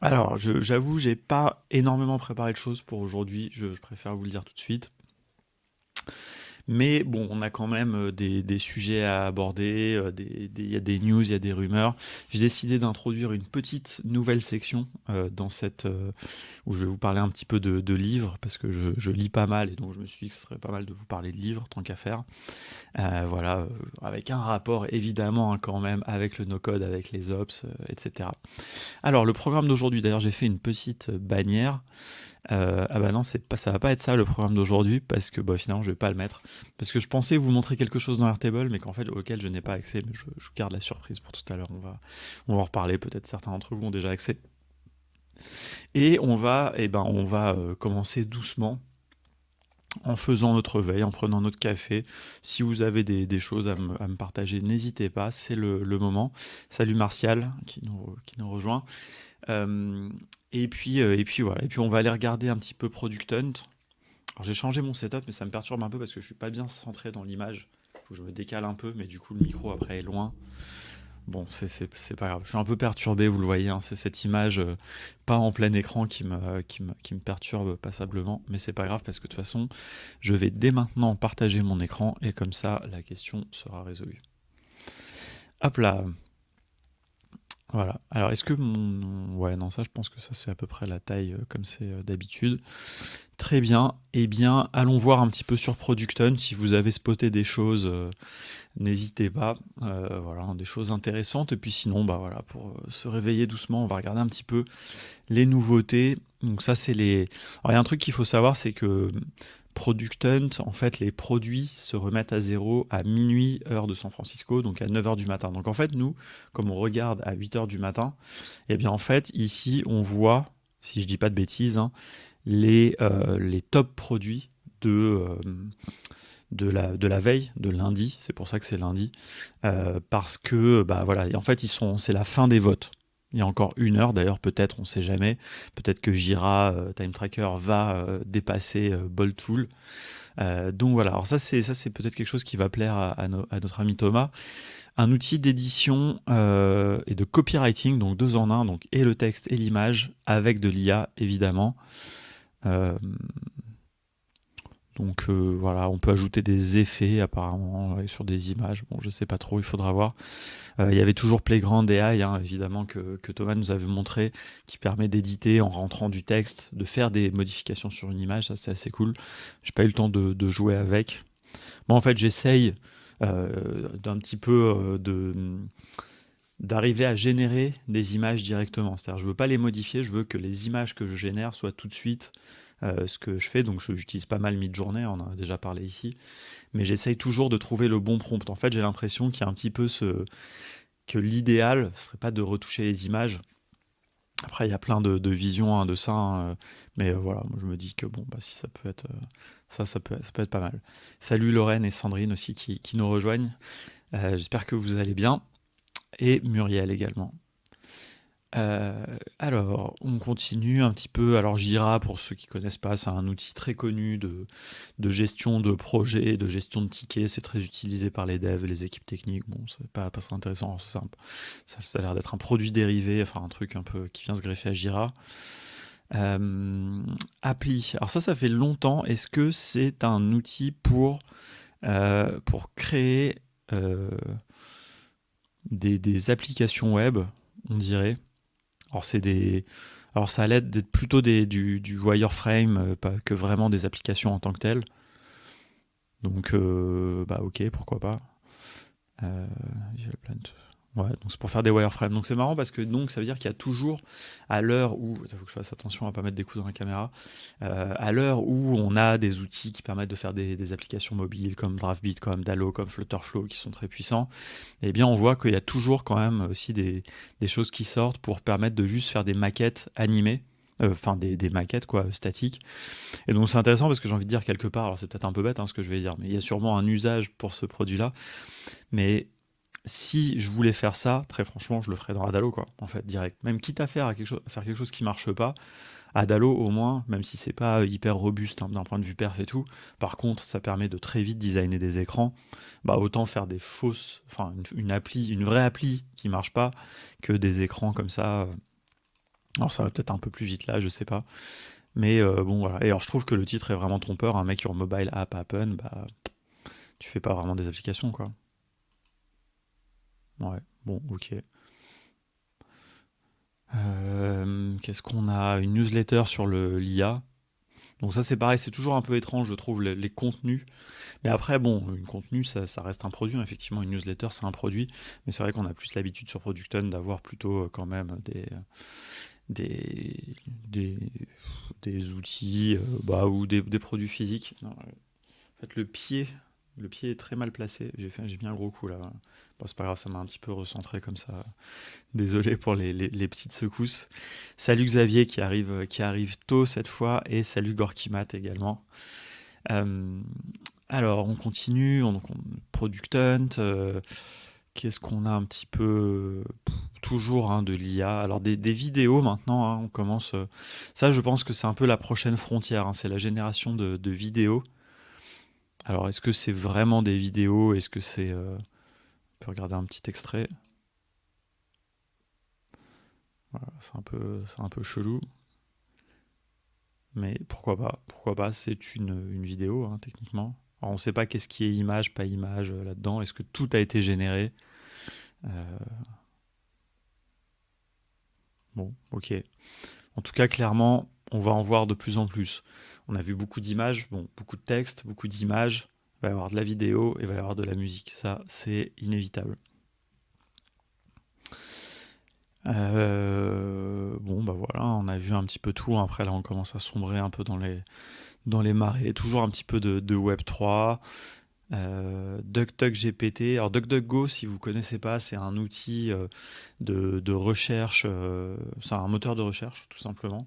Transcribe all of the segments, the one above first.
Alors, j'avoue, j'ai pas énormément préparé de choses pour aujourd'hui. Je préfère vous le dire tout de suite. Mais bon, on a quand même des sujets à aborder. Il y a des news, il y a des rumeurs. J'ai décidé d'introduire une petite nouvelle section dans où je vais vous parler un petit peu de livres parce que je lis pas mal et donc je me suis dit que ce serait pas mal de vous parler de livres tant qu'à faire. Voilà, avec un rapport évidemment, hein, quand même avec le no-code, avec les ops, etc. Alors, le programme d'aujourd'hui, d'ailleurs, j'ai fait une petite bannière. Ah bah non, ça va pas être ça le programme d'aujourd'hui parce que bah, finalement, je vais pas le mettre. Parce que je pensais vous montrer quelque chose dans Airtable, mais qu'en fait, auquel je n'ai pas accès. Mais je garde la surprise pour tout à l'heure. On va en reparler. Peut-être certains d'entre vous ont déjà accès. Et on va commencer doucement en faisant notre veille, en prenant notre café. Si vous avez des choses à me partager, n'hésitez pas, c'est le moment. Salut Martial qui nous rejoint. Euh, et puis voilà. Et puis on va aller regarder un petit peu Product Hunt. Alors j'ai changé mon setup, mais ça me perturbe un peu parce que je suis pas bien centré dans l'image. Faut que je me décale un peu, mais du coup le micro après est loin. Bon, c'est pas grave. Je suis un peu perturbé, vous le voyez, hein. C'est cette image pas en plein écran qui me perturbe passablement. Mais c'est pas grave parce que de toute façon, je vais dès maintenant partager mon écran et comme ça, la question sera résolue. Hop là. Voilà. Alors, est-ce que mon... Ouais, non, ça, je pense que ça, c'est à peu près la taille comme c'est d'habitude. Très bien. Eh bien, allons voir un petit peu sur Producton. Si vous avez spoté des choses, n'hésitez pas. Voilà, hein, des choses intéressantes. Et puis sinon, bah voilà, pour se réveiller doucement, on va regarder un petit peu les nouveautés. Donc ça, c'est les... Alors, il y a un truc qu'il faut savoir, c'est que Product Hunt, en fait, les produits se remettent à zéro à minuit, heure de San Francisco, donc à 9 heures du matin. Donc en fait, nous, comme on regarde à 8 heures du matin, eh bien en fait, ici, on voit, si je dis pas de bêtises, hein, les top produits de, de la veille, de lundi, c'est pour ça que c'est lundi, parce que, bah voilà, et en fait, c'est la fin des votes. Il y a encore une heure, d'ailleurs, peut-être, on ne sait jamais. Peut-être que Jira Time Tracker va dépasser Bolt Tool. Donc voilà, alors ça c'est peut-être quelque chose qui va plaire à notre ami Thomas. Un outil d'édition et de copywriting, donc deux en un, donc et le texte et l'image, avec de l'IA évidemment. Euh, voilà, on peut ajouter des effets apparemment sur des images. Bon, je sais pas trop, il faudra voir. Il y avait toujours Playground AI, hein, évidemment, que Thomas nous avait montré, qui permet d'éditer en rentrant du texte, de faire des modifications sur une image. Ça, c'est assez cool. J'ai pas eu le temps de jouer avec. Moi, en fait, j'essaye d'un petit peu d'arriver à générer des images directement. C'est-à-dire, je veux pas les modifier, je veux que les images que je génère soient tout de suite ce que je fais. Donc, j'utilise pas mal Midjourney, on en a déjà parlé ici. Mais j'essaye toujours de trouver le bon prompt. En fait, j'ai l'impression qu'il y a un petit peu que l'idéal ce serait pas de retoucher les images. Après, il y a plein de visions hein, de ça, hein, mais voilà, moi je me dis que bon, bah, si ça peut être ça peut être pas mal. Salut Lorraine et Sandrine aussi qui nous rejoignent. J'espère que vous allez bien et Muriel également. Alors, on continue un petit peu. Alors, Jira, pour ceux qui connaissent pas, c'est un outil très connu de gestion de projets, de gestion de tickets. C'est très utilisé par les devs et les équipes techniques. Bon, c'est pas très intéressant. Ça a l'air d'être un produit dérivé, enfin un truc un peu qui vient se greffer à Jira. Appli. Alors ça fait longtemps. Est-ce que c'est un outil pour créer euh, des applications web, on dirait? Alors, alors ça a l'air d'être plutôt du wireframe, pas que vraiment des applications en tant que telles. Donc, bah ok, pourquoi pas. Euh, Visual Plant. Ouais, donc c'est pour faire des wireframes. Donc c'est marrant parce que donc ça veut dire qu'il y a toujours, à l'heure où, il faut que je fasse attention à pas mettre des coups dans la caméra, à l'heure où on a des outils qui permettent de faire des applications mobiles comme Draftbeat, comme Dalo, comme Flutterflow qui sont très puissants, eh bien on voit qu'il y a toujours quand même aussi des choses qui sortent pour permettre de juste faire des maquettes animées, enfin des maquettes quoi, statiques. Et donc c'est intéressant parce que j'ai envie de dire quelque part, alors c'est peut-être un peu bête hein, ce que je vais dire, mais il y a sûrement un usage pour ce produit-là. Mais si je voulais faire ça, très franchement, je le ferais dans Adalo, quoi, en fait, direct. Même quitte à faire quelque chose qui marche pas, Adalo, au moins, même si c'est pas hyper robuste hein, d'un point de vue perf et tout, par contre, ça permet de très vite designer des écrans. Bah, autant faire des fausses, enfin, une vraie appli qui marche pas, que des écrans comme ça. Alors ça va peut-être un peu plus vite là, je sais pas. Mais bon, voilà. Et alors je trouve que le titre est vraiment trompeur. Un Make Your Mobile App Happen, bah, tu fais pas vraiment des applications, quoi. Ouais, bon, ok. Qu'est-ce qu'on a? Une newsletter sur l'IA. Donc ça c'est pareil, c'est toujours un peu étrange, je trouve, les contenus. Mais après, bon, une contenu, ça reste un produit, hein. Effectivement, une newsletter, c'est un produit. Mais c'est vrai qu'on a plus l'habitude sur Producton d'avoir plutôt quand même des, des, des outils bah, ou des produits physiques. Non, en fait, le pied est très mal placé. J'ai mis un gros coup là. Bon, c'est pas grave, ça m'a un petit peu recentré comme ça. Désolé pour les petites secousses. Salut Xavier qui arrive tôt cette fois et salut Gorkimat également. Euh, alors, on continue. Product Hunt. Qu'est-ce qu'on a un petit peu toujours hein, de l'IA. Alors, des vidéos maintenant, hein, on commence. Ça, je pense que c'est un peu la prochaine frontière, hein, c'est la génération de vidéos. Alors, est-ce que c'est vraiment des vidéos? Est-ce que c'est. On peut regarder un petit extrait. Voilà, c'est un peu chelou. Mais pourquoi pas? Pourquoi pas? C'est une vidéo, hein, techniquement. Alors, on ne sait pas qu'est-ce qui est image, pas image là-dedans. Est-ce que tout a été généré? Euh, bon, ok. En tout cas, clairement, on va en voir de plus en plus. On a vu beaucoup d'images, bon, beaucoup de textes, beaucoup d'images. Il va y avoir de la vidéo et il va y avoir de la musique. Ça, c'est inévitable. Bon, bah voilà, on a vu un petit peu tout. Après, là, on commence à sombrer un peu dans les marées. Toujours un petit peu de Web3. DuckDuckGPT. Alors DuckDuckGo, si vous ne connaissez pas, c'est un outil de recherche, c'est un moteur de recherche tout simplement,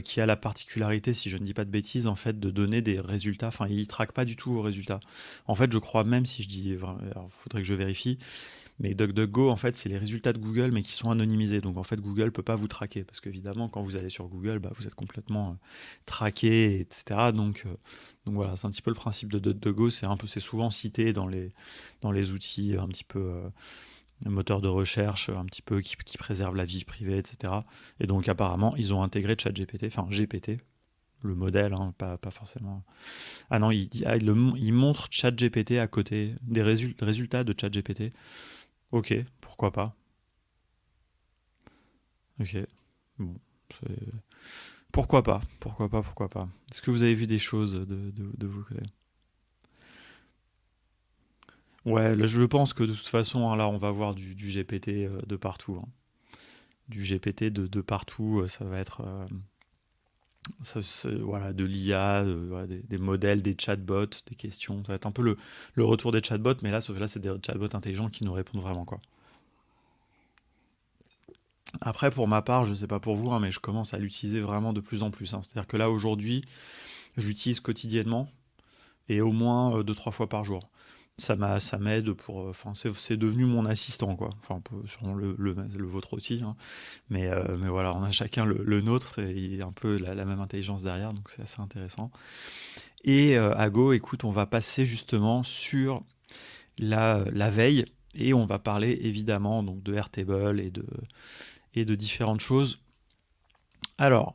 qui a la particularité, si je ne dis pas de bêtises, en fait, de donner des résultats. Enfin, il ne traque pas du tout vos résultats. En fait, je crois même, si je dis, alors, faudrait que je vérifie, mais DuckDuckGo, en fait, c'est les résultats de Google, mais qui sont anonymisés. Donc, en fait, Google ne peut pas vous traquer. Parce qu'évidemment, quand vous allez sur Google, bah, vous êtes complètement traqué, etc. Donc voilà, c'est un petit peu le principe de DuckDuckGo. C'est souvent cité dans les outils un petit peu moteurs de recherche, un petit peu qui préservent la vie privée, etc. Et donc, apparemment, ils ont intégré ChatGPT, enfin GPT, le modèle, hein, pas forcément. Ah non, il montre ChatGPT à côté des résultats de ChatGPT. Ok, pourquoi pas. Ok, bon, c'est- pourquoi pas, pourquoi pas, pourquoi pas. Est-ce que vous avez vu des choses de vous côté? Ouais, là, je pense que de toute façon, hein, là, on va voir du GPT de partout, hein. Du GPT de partout, ça va être voilà, de l'IA, voilà, des modèles, des chatbots, des questions. Ça va être un peu le retour des chatbots, mais là, sauf que là, c'est des chatbots intelligents qui nous répondent vraiment, quoi. Après, pour ma part, je sais pas pour vous, hein, mais je commence à l'utiliser vraiment de plus en plus, hein. C'est-à-dire que là, aujourd'hui, je l'utilise quotidiennement et au moins 2, 3 fois par jour. Ça m'aide pour. Enfin, c'est devenu mon assistant, quoi. Enfin, sûrement le vôtre aussi, hein. Mais voilà, on a chacun le nôtre et il y a un peu la même intelligence derrière, donc c'est assez intéressant. Et à Go, écoute, on va passer justement sur la veille et on va parler évidemment donc de Airtable et de différentes choses. Alors,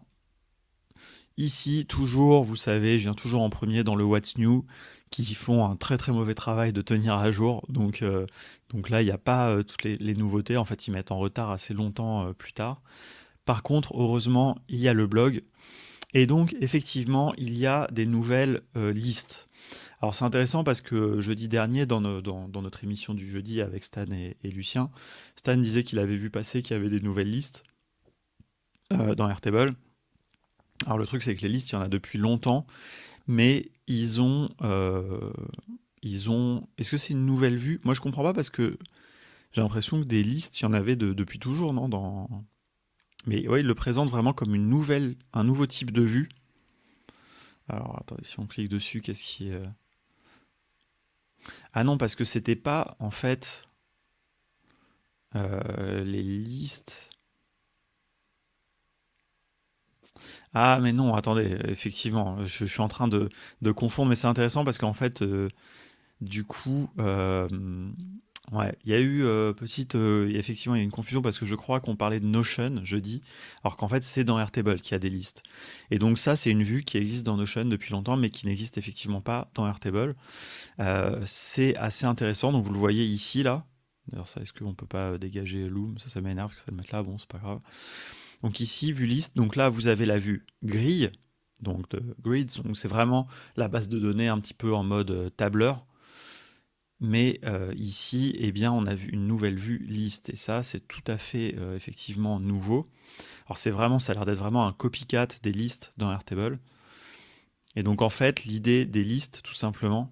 ici, toujours, vous savez, je viens toujours en premier dans le What's New, qui font un très très mauvais travail de tenir à jour. Donc là, il n'y a pas toutes les nouveautés. En fait, ils mettent en retard assez longtemps plus tard. Par contre, heureusement, il y a le blog. Et donc, effectivement, il y a des nouvelles listes. Alors, c'est intéressant parce que jeudi dernier, dans notre émission du jeudi avec Stan et Lucien, Stan disait qu'il avait vu passer qu'il y avait des nouvelles listes dans Airtable. Alors, le truc, c'est que les listes, il y en a depuis longtemps, mais ils ont. Est-ce que c'est une nouvelle vue? Moi, je comprends pas parce que j'ai l'impression que des listes, il y en avait depuis toujours, non Mais ouais, ils le présentent vraiment comme un nouveau type de vue. Alors, attendez, si on clique dessus, qu'est-ce qui est. Ah non, parce que c'était pas, en fait, les listes. Ah, mais non, attendez, effectivement, je suis en train de confondre, mais c'est intéressant parce qu'en fait, du coup, Ouais, il y a eu effectivement, il y a une confusion parce que je crois qu'on parlait de Notion jeudi, alors qu'en fait c'est dans Airtable qu'il y a des listes. Et donc ça, c'est une vue qui existe dans Notion depuis longtemps, mais qui n'existe effectivement pas dans Airtable. C'est assez intéressant. Donc vous le voyez ici là. D'ailleurs, ça, est-ce qu'on peut pas dégager Loom? Ça m'énerve que ça le mette là. Bon, c'est pas grave. Donc ici, vue liste. Donc là, vous avez la vue grille. Donc de grids. Donc c'est vraiment la base de données un petit peu en mode tableur. Mais ici, eh bien, on a vu une nouvelle vue liste. Et ça, c'est tout à fait effectivement nouveau. Alors c'est vraiment, ça a l'air d'être vraiment un copycat des listes dans Airtable. Et donc en fait, l'idée des listes, tout simplement.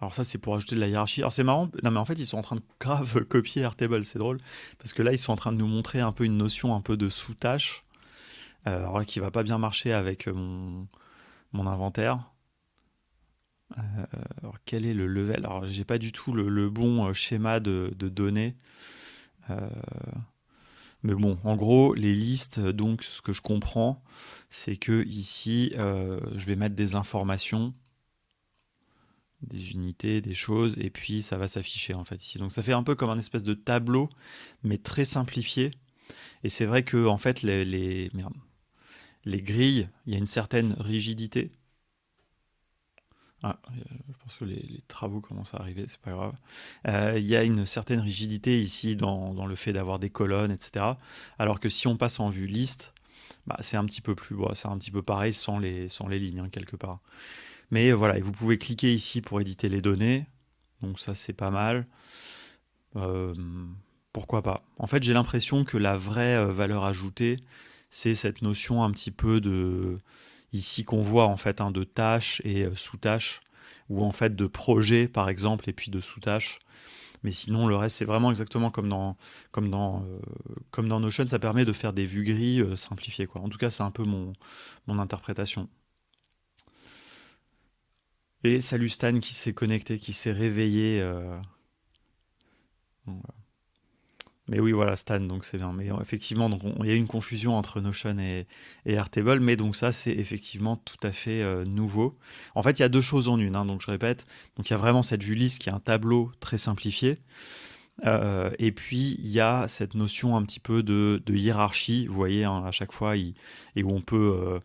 Alors ça, c'est pour ajouter de la hiérarchie. Alors c'est marrant. Non, mais en fait, ils sont en train de grave copier Airtable. C'est drôle parce que là, ils sont en train de nous montrer un peu une notion un peu de sous-tâche. Alors là, qui va pas bien marcher avec mon inventaire. Alors quel est le level? Alors j'ai pas du tout le bon schéma de données. Euh, mais bon, en gros, les listes, donc ce que je comprends, c'est que ici, je vais mettre des informations, des unités, des choses, et puis ça va s'afficher en fait ici. Donc ça fait un peu comme un espèce de tableau, mais très simplifié. Et c'est vrai que en fait, les grilles, il y a une certaine rigidité. Ah, je pense que les travaux commencent à arriver, c'est pas grave. Il y a une certaine rigidité ici dans le fait d'avoir des colonnes, etc. Alors que si on passe en vue liste, bah, c'est un petit peu plus, bon, c'est un petit peu pareil sans les lignes, hein, quelque part. Mais voilà, et vous pouvez cliquer ici pour éditer les données. Donc ça, c'est pas mal. Euh, Pourquoi pas? En fait, j'ai l'impression que la vraie valeur ajoutée, c'est cette notion un petit peu de ici qu'on voit en fait, hein, de tâches et sous-tâches, ou en fait de projets par exemple, et puis de sous-tâches. Mais sinon, le reste, c'est vraiment exactement comme dans Notion, ça permet de faire des vues gris simplifiées, quoi. En tout cas, c'est un peu mon interprétation. Et salut Stan qui s'est connecté, qui s'est réveillé. Bon, mais oui, voilà, Stan, donc c'est bien. Mais effectivement, donc il y a eu une confusion entre Notion et Airtable, mais donc ça, c'est effectivement tout à fait nouveau. En fait, il y a deux choses en une, hein, donc je répète. Donc il y a vraiment cette vue liste qui est un tableau très simplifié. Et puis il y a cette notion un petit peu de hiérarchie, vous voyez, hein, à chaque fois, et où on peut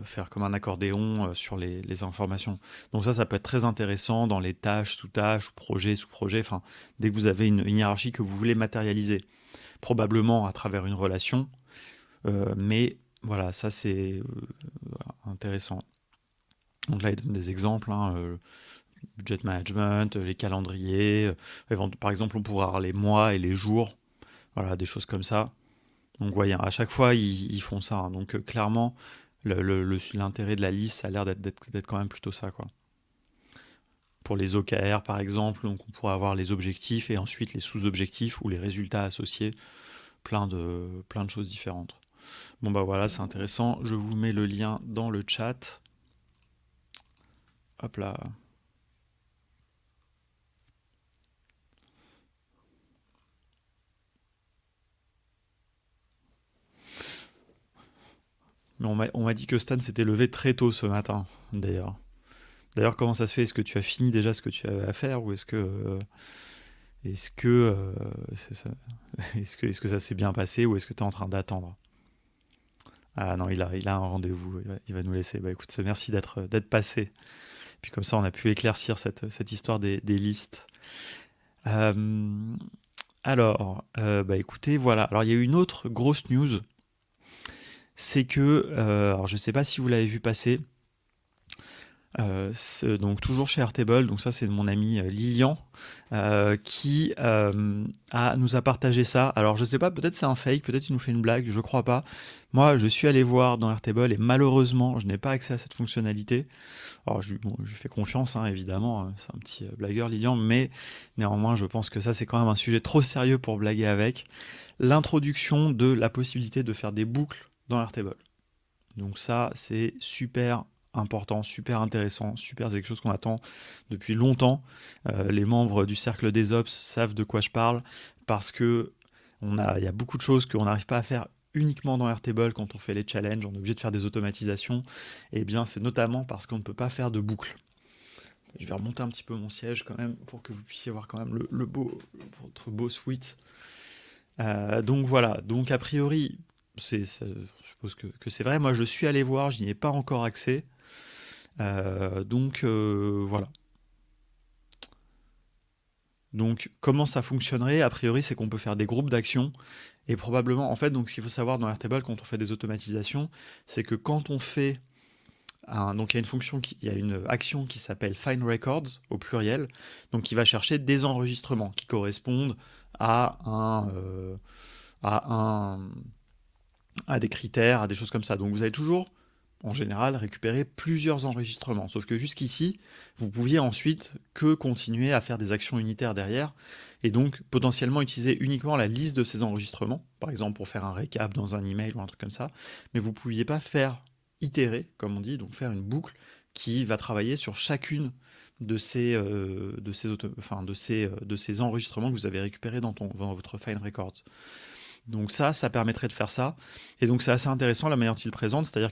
faire comme un accordéon sur les informations. Donc ça peut être très intéressant dans les tâches, sous-tâches, projets, sous-projets, enfin, dès que vous avez une hiérarchie que vous voulez matérialiser, probablement à travers une relation, mais voilà, ça c'est intéressant. Donc là, il donne des exemples, hein, budget management, les calendriers, par exemple, on pourra avoir les mois et les jours, voilà, des choses comme ça. Donc, voyez, à chaque fois, ils font ça, hein. Donc, clairement, l'intérêt de la liste, ça a l'air d'être quand même plutôt ça, quoi. Pour les OKR, par exemple, donc on pourra avoir les objectifs et ensuite les sous-objectifs ou les résultats associés, plein de choses différentes. Bon, bah voilà, c'est intéressant. Je vous mets le lien dans le chat. Hop là. Mais on m'a dit que Stan s'était levé très tôt ce matin, d'ailleurs. D'ailleurs, comment ça se fait? Est-ce que tu as fini déjà ce que tu avais à faire ou est-ce que, est-ce que ça s'est bien passé ou est-ce que tu es en train d'attendre? Ah non, il a un rendez-vous, il va nous laisser. Bah écoute, merci d'être passé. Puis comme ça, on a pu éclaircir cette histoire des listes. Euh, alors, bah écoutez, voilà. Alors il y a eu une autre grosse news, c'est que, alors je sais pas si vous l'avez vu passer, donc toujours chez Airtable, donc ça c'est de mon ami Lilian qui nous a partagé ça. Alors je sais pas, peut-être c'est un fake, peut-être il nous fait une blague, je crois pas. Moi je suis allé voir dans Airtable et malheureusement je n'ai pas accès à cette fonctionnalité. Alors je lui fais confiance, hein, évidemment, c'est un petit blagueur Lilian, mais néanmoins je pense que ça c'est quand même un sujet trop sérieux pour blaguer avec. L'introduction de la possibilité de faire des boucles dans Airtable. Donc ça, c'est super important, super intéressant, super, c'est quelque chose qu'on attend depuis longtemps. Les membres du cercle des Ops savent de quoi je parle parce que il y a beaucoup de choses qu'on n'arrive pas à faire uniquement dans Airtable quand on fait les challenges, on est obligé de faire des automatisations. Et bien, c'est notamment parce qu'on ne peut pas faire de boucle. Je vais remonter un petit peu mon siège quand même pour que vous puissiez voir quand même votre beau suite. Donc voilà, donc a priori, je suppose que c'est vrai. Moi, je suis allé voir, je n'y ai pas encore accès. Voilà. Donc, comment ça fonctionnerait? A priori, c'est qu'on peut faire des groupes d'actions et probablement, en fait, donc ce qu'il faut savoir dans Airtable quand on fait des automatisations, c'est que quand on fait donc il y a une il y a une action qui s'appelle Find Records au pluriel, donc qui va chercher des enregistrements qui correspondent à à un, à des critères, à des choses comme ça. Donc vous allez toujours, en général, récupérer plusieurs enregistrements. Sauf que jusqu'ici, vous pouviez ensuite que continuer à faire des actions unitaires derrière, et donc potentiellement utiliser uniquement la liste de ces enregistrements, par exemple pour faire un récap dans un email ou un truc comme ça, mais vous ne pouviez pas faire itérer, comme on dit, donc faire une boucle qui va travailler sur chacune de ces enregistrements que vous avez récupérés dans votre Find Records. Donc ça permettrait de faire ça. Et donc c'est assez intéressant la manière dont il le présente, c'est-à-dire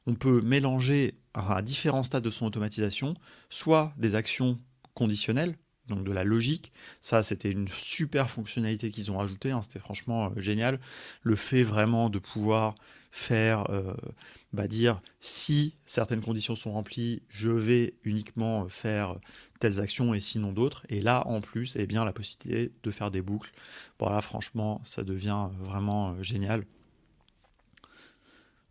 on peut mélanger à différents stades de son automatisation, soit des actions conditionnelles, donc de la logique. Ça, c'était une super fonctionnalité qu'ils ont ajoutée, hein, c'était franchement génial. Le fait vraiment de pouvoir faire, dire si certaines conditions sont remplies, je vais uniquement faire telles actions et sinon d'autres. Et là, en plus, eh bien, la possibilité de faire des boucles. Bon, là, franchement, ça devient vraiment génial.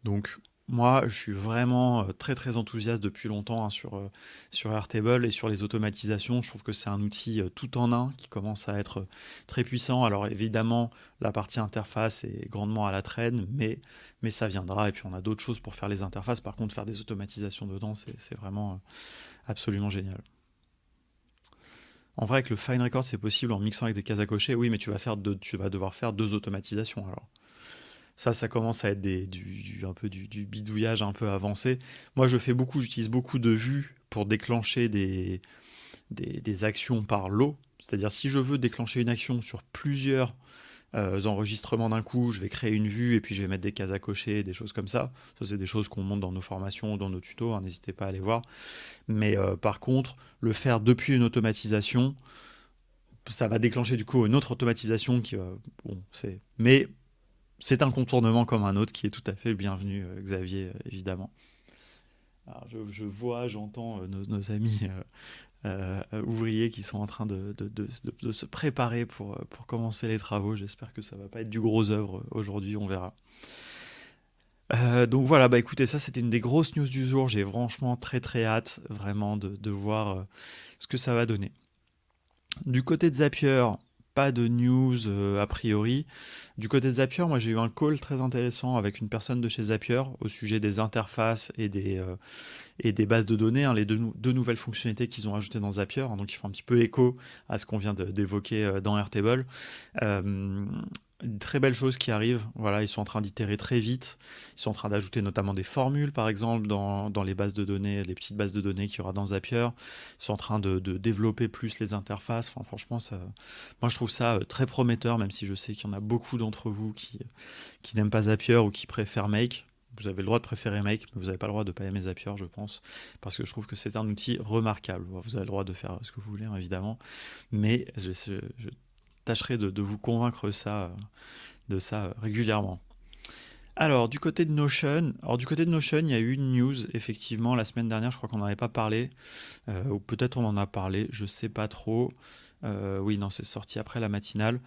Donc, moi, je suis vraiment très très enthousiaste depuis longtemps, hein, sur Airtable et sur les automatisations. Je trouve que c'est un outil tout en un qui commence à être très puissant. Alors évidemment, la partie interface est grandement à la traîne, mais ça viendra. Et puis on a d'autres choses pour faire les interfaces. Par contre, faire des automatisations dedans, c'est vraiment absolument génial. En vrai, avec le Fine Record, c'est possible en mixant avec des cases à cocher. Oui, mais tu vas devoir faire deux automatisations alors. Ça commence à être un peu du bidouillage un peu avancé. Moi, j'utilise beaucoup de vues pour déclencher des actions par lot. C'est-à-dire, si je veux déclencher une action sur plusieurs enregistrements d'un coup, je vais créer une vue et puis je vais mettre des cases à cocher, des choses comme ça. Ça, c'est des choses qu'on montre dans nos formations, dans nos tutos, hein, n'hésitez pas à aller voir. Mais par contre, le faire depuis une automatisation, ça va déclencher du coup une autre automatisation qui va. Bon, mais c'est un contournement comme un autre qui est tout à fait le bienvenu, Xavier, évidemment. Alors, j'entends nos amis ouvriers qui sont en train de se préparer pour commencer les travaux. J'espère que ça va pas être du gros œuvre aujourd'hui, on verra. Donc voilà, bah écoutez, ça c'était une des grosses news du jour. J'ai franchement très très hâte vraiment de voir ce que ça va donner. Du côté de Zapier, pas de news a priori. Du côté de Zapier, moi j'ai eu un call très intéressant avec une personne de chez Zapier au sujet des interfaces et des bases de données, hein, les deux nouvelles fonctionnalités qu'ils ont ajoutées dans Zapier, hein, donc ils font un petit peu écho à ce qu'on vient d'évoquer dans Airtable. Euh, une très belle chose qui arrive, voilà, ils sont en train d'itérer très vite, ils sont en train d'ajouter notamment des formules par exemple dans les bases de données, les petites bases de données qu'il y aura dans Zapier, ils sont en train de développer plus les interfaces, enfin, franchement moi je trouve ça très prometteur, même si je sais qu'il y en a beaucoup d'entre vous qui n'aiment pas Zapier ou qui préfèrent Make. Vous avez le droit de préférer Make, mais vous n'avez pas le droit de ne pas aimer Zapier, je pense, parce que je trouve que c'est un outil remarquable. Vous avez le droit de faire ce que vous voulez, hein, évidemment, mais je tâcherai de vous convaincre de ça régulièrement. Alors du côté de Notion, il y a eu une news effectivement la semaine dernière. Je crois qu'on n'en avait pas parlé, ou peut-être on en a parlé, je sais pas trop. Oui, non, c'est sorti après la matinale.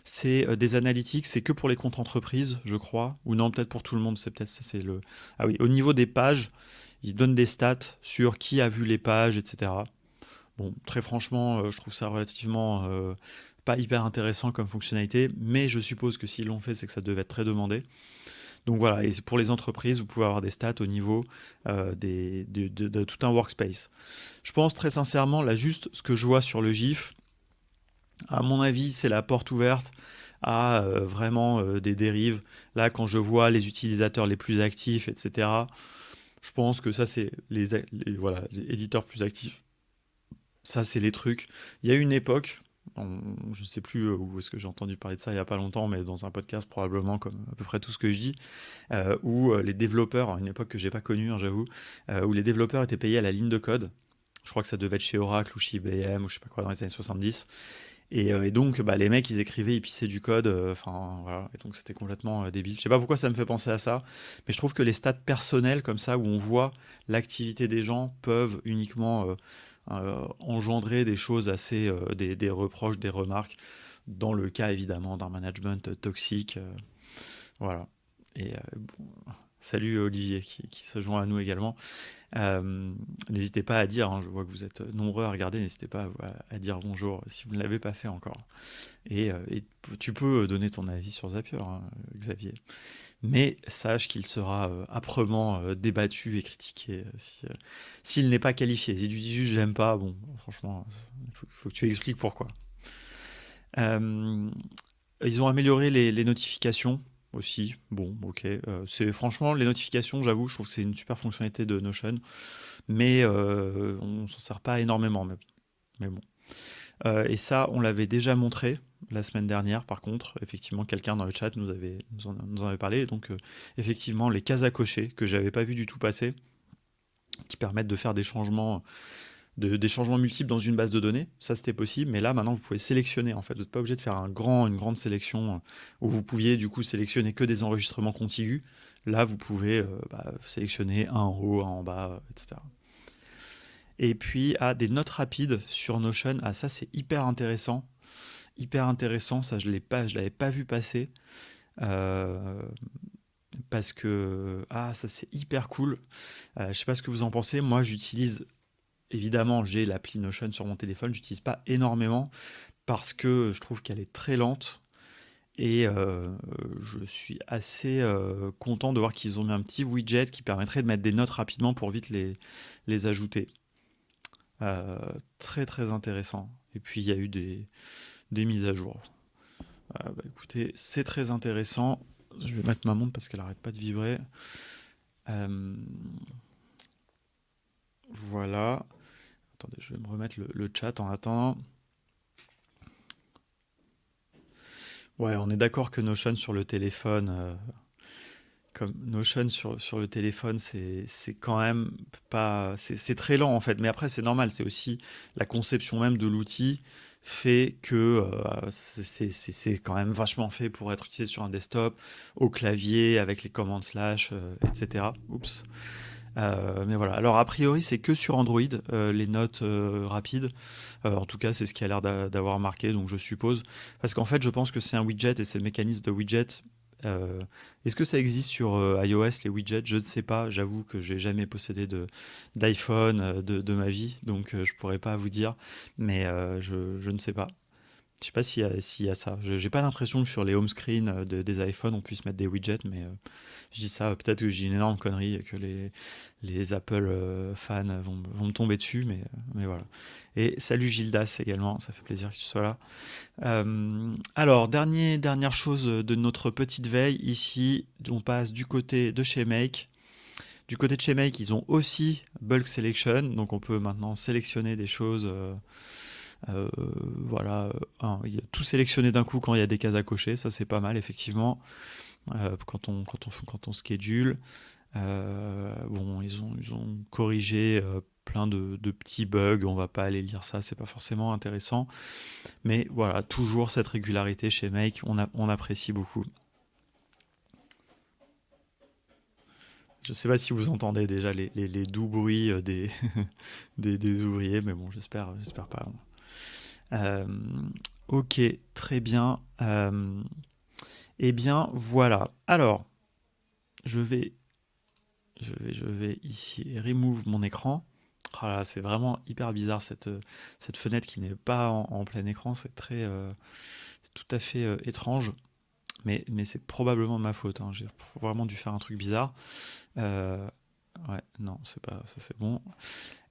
C'est des analytiques, c'est que pour les comptes entreprises, je crois, ou non, peut-être pour tout le monde. C'est peut-être ça, c'est le. Ah oui, au niveau des pages, ils donnent des stats sur qui a vu les pages, etc. Bon, très franchement, je trouve ça relativement pas hyper intéressant comme fonctionnalité, mais je suppose que s'ils l'ont fait, c'est que ça devait être très demandé. Donc voilà, et pour les entreprises, vous pouvez avoir des stats au niveau de tout un workspace. Je pense très sincèrement, là juste ce que je vois sur le GIF, à mon avis, c'est la porte ouverte à vraiment des dérives. Là, quand je vois les utilisateurs les plus actifs, etc., je pense que ça, c'est voilà, les éditeurs plus actifs. Ça, c'est les trucs. Il y a eu une époque, je ne sais plus où est-ce que j'ai entendu parler de ça il n'y a pas longtemps, mais dans un podcast probablement, comme à peu près tout ce que je dis, où les développeurs, à une époque que j'ai pas connue, hein, j'avoue, où les développeurs étaient payés à la ligne de code. Je crois que ça devait être chez Oracle ou chez IBM ou je sais pas quoi dans les années 70. Et donc, bah, les mecs, ils écrivaient, ils pissaient du code. Enfin, voilà. Et donc, c'était complètement débile. Je sais pas pourquoi ça me fait penser à ça, mais je trouve que les stats personnels, comme ça, où on voit l'activité des gens, peuvent uniquement engendrer des choses assez, des reproches, des remarques, dans le cas évidemment d'un management toxique. Voilà. Et bon, salut Olivier qui se joint à nous également. Euh, N'hésitez pas à dire, hein, je vois que vous êtes nombreux à regarder, n'hésitez pas à dire bonjour si vous ne l'avez pas fait encore. Et tu peux donner ton avis sur Zapier, hein, Xavier. Mais sache qu'il sera âprement débattu et critiqué s'il n'est pas qualifié. Si tu dis juste j'aime pas, bon, franchement, faut que tu expliques pourquoi. Euh, Ils ont amélioré les notifications aussi. Bon, ok. C'est franchement les notifications, j'avoue, je trouve que c'est une super fonctionnalité de Notion, mais on s'en sert pas énormément. Mais bon. Et ça, on l'avait déjà montré la semaine dernière. Par contre, effectivement, quelqu'un dans le chat nous en avait parlé. Donc, effectivement, les cases à cocher que j'avais pas vu du tout passer, qui permettent de faire des changements des changements multiples dans une base de données. Ça, c'était possible. Mais là, maintenant, vous pouvez sélectionner. En fait, vous n'êtes pas obligé de faire une grande sélection où vous pouviez, du coup, sélectionner que des enregistrements contigus. Là, vous pouvez sélectionner un en haut, un en bas, etc. Et puis, des notes rapides sur Notion. Ah, ça, c'est hyper intéressant. Hyper intéressant. Ça, je l'avais pas vu passer. Euh, Parce que, ça, c'est hyper cool. Je sais pas ce que vous en pensez. Moi, j'utilise évidemment, j'ai l'appli Notion sur mon téléphone, je n'utilise pas énormément parce que je trouve qu'elle est très lente et je suis assez content de voir qu'ils ont mis un petit widget qui permettrait de mettre des notes rapidement pour vite les ajouter. Euh, Très très intéressant. Et puis il y a eu des mises à jour. Écoutez, c'est très intéressant. Je vais mettre ma montre parce qu'elle n'arrête pas de vibrer. Euh, voilà. Attendez, je vais me remettre le chat en attendant. Ouais, on est d'accord que Notion sur le téléphone, comme Notion sur le téléphone, c'est quand même pas, c'est très lent en fait. Mais après, c'est normal. C'est aussi la conception même de l'outil fait que c'est quand même vachement fait pour être utilisé sur un desktop, au clavier, avec les commandes slash, etc. Oups. Mais voilà. Alors a priori, c'est que sur Android les notes rapides. En tout cas, c'est ce qui a l'air d'avoir marqué, donc je suppose. Parce qu'en fait, je pense que c'est un widget et c'est le mécanisme de widget. Est-ce que ça existe sur iOS, les widgets? Je ne sais pas. J'avoue que j'ai jamais possédé d'iPhone de ma vie, donc je pourrais pas vous dire. Mais je ne sais pas. Je sais pas s'il y a ça. J'ai pas l'impression que sur les home screen des iPhones, on puisse mettre des widgets, mais je dis ça, peut-être que j'ai une énorme connerie et que les Apple fans vont me tomber dessus, mais voilà. Et salut Gildas également, ça fait plaisir que tu sois là. Alors, dernière chose de notre petite veille, ici, on passe du côté de chez Make. Du côté de chez Make, ils ont aussi Bulk Selection, donc on peut maintenant sélectionner des choses. Euh, voilà, il y a tout sélectionné d'un coup quand il y a des cases à cocher, ça c'est pas mal effectivement. Quand on schedule. Bon, ils ont corrigé plein de petits bugs, on va pas aller lire ça, c'est pas forcément intéressant. Mais voilà, toujours cette régularité chez Make, on apprécie beaucoup. Je sais pas si vous entendez déjà les doux bruits des ouvriers, mais bon, j'espère pas. Euh, ok, très bien. Eh bien, voilà. Alors, je vais, je vais ici remove mon écran. Oh là, c'est vraiment hyper bizarre cette fenêtre qui n'est pas en plein écran. C'est tout à fait étrange. Mais c'est probablement de ma faute, hein. J'ai vraiment dû faire un truc bizarre. Euh, ouais, non, c'est pas ça, c'est bon.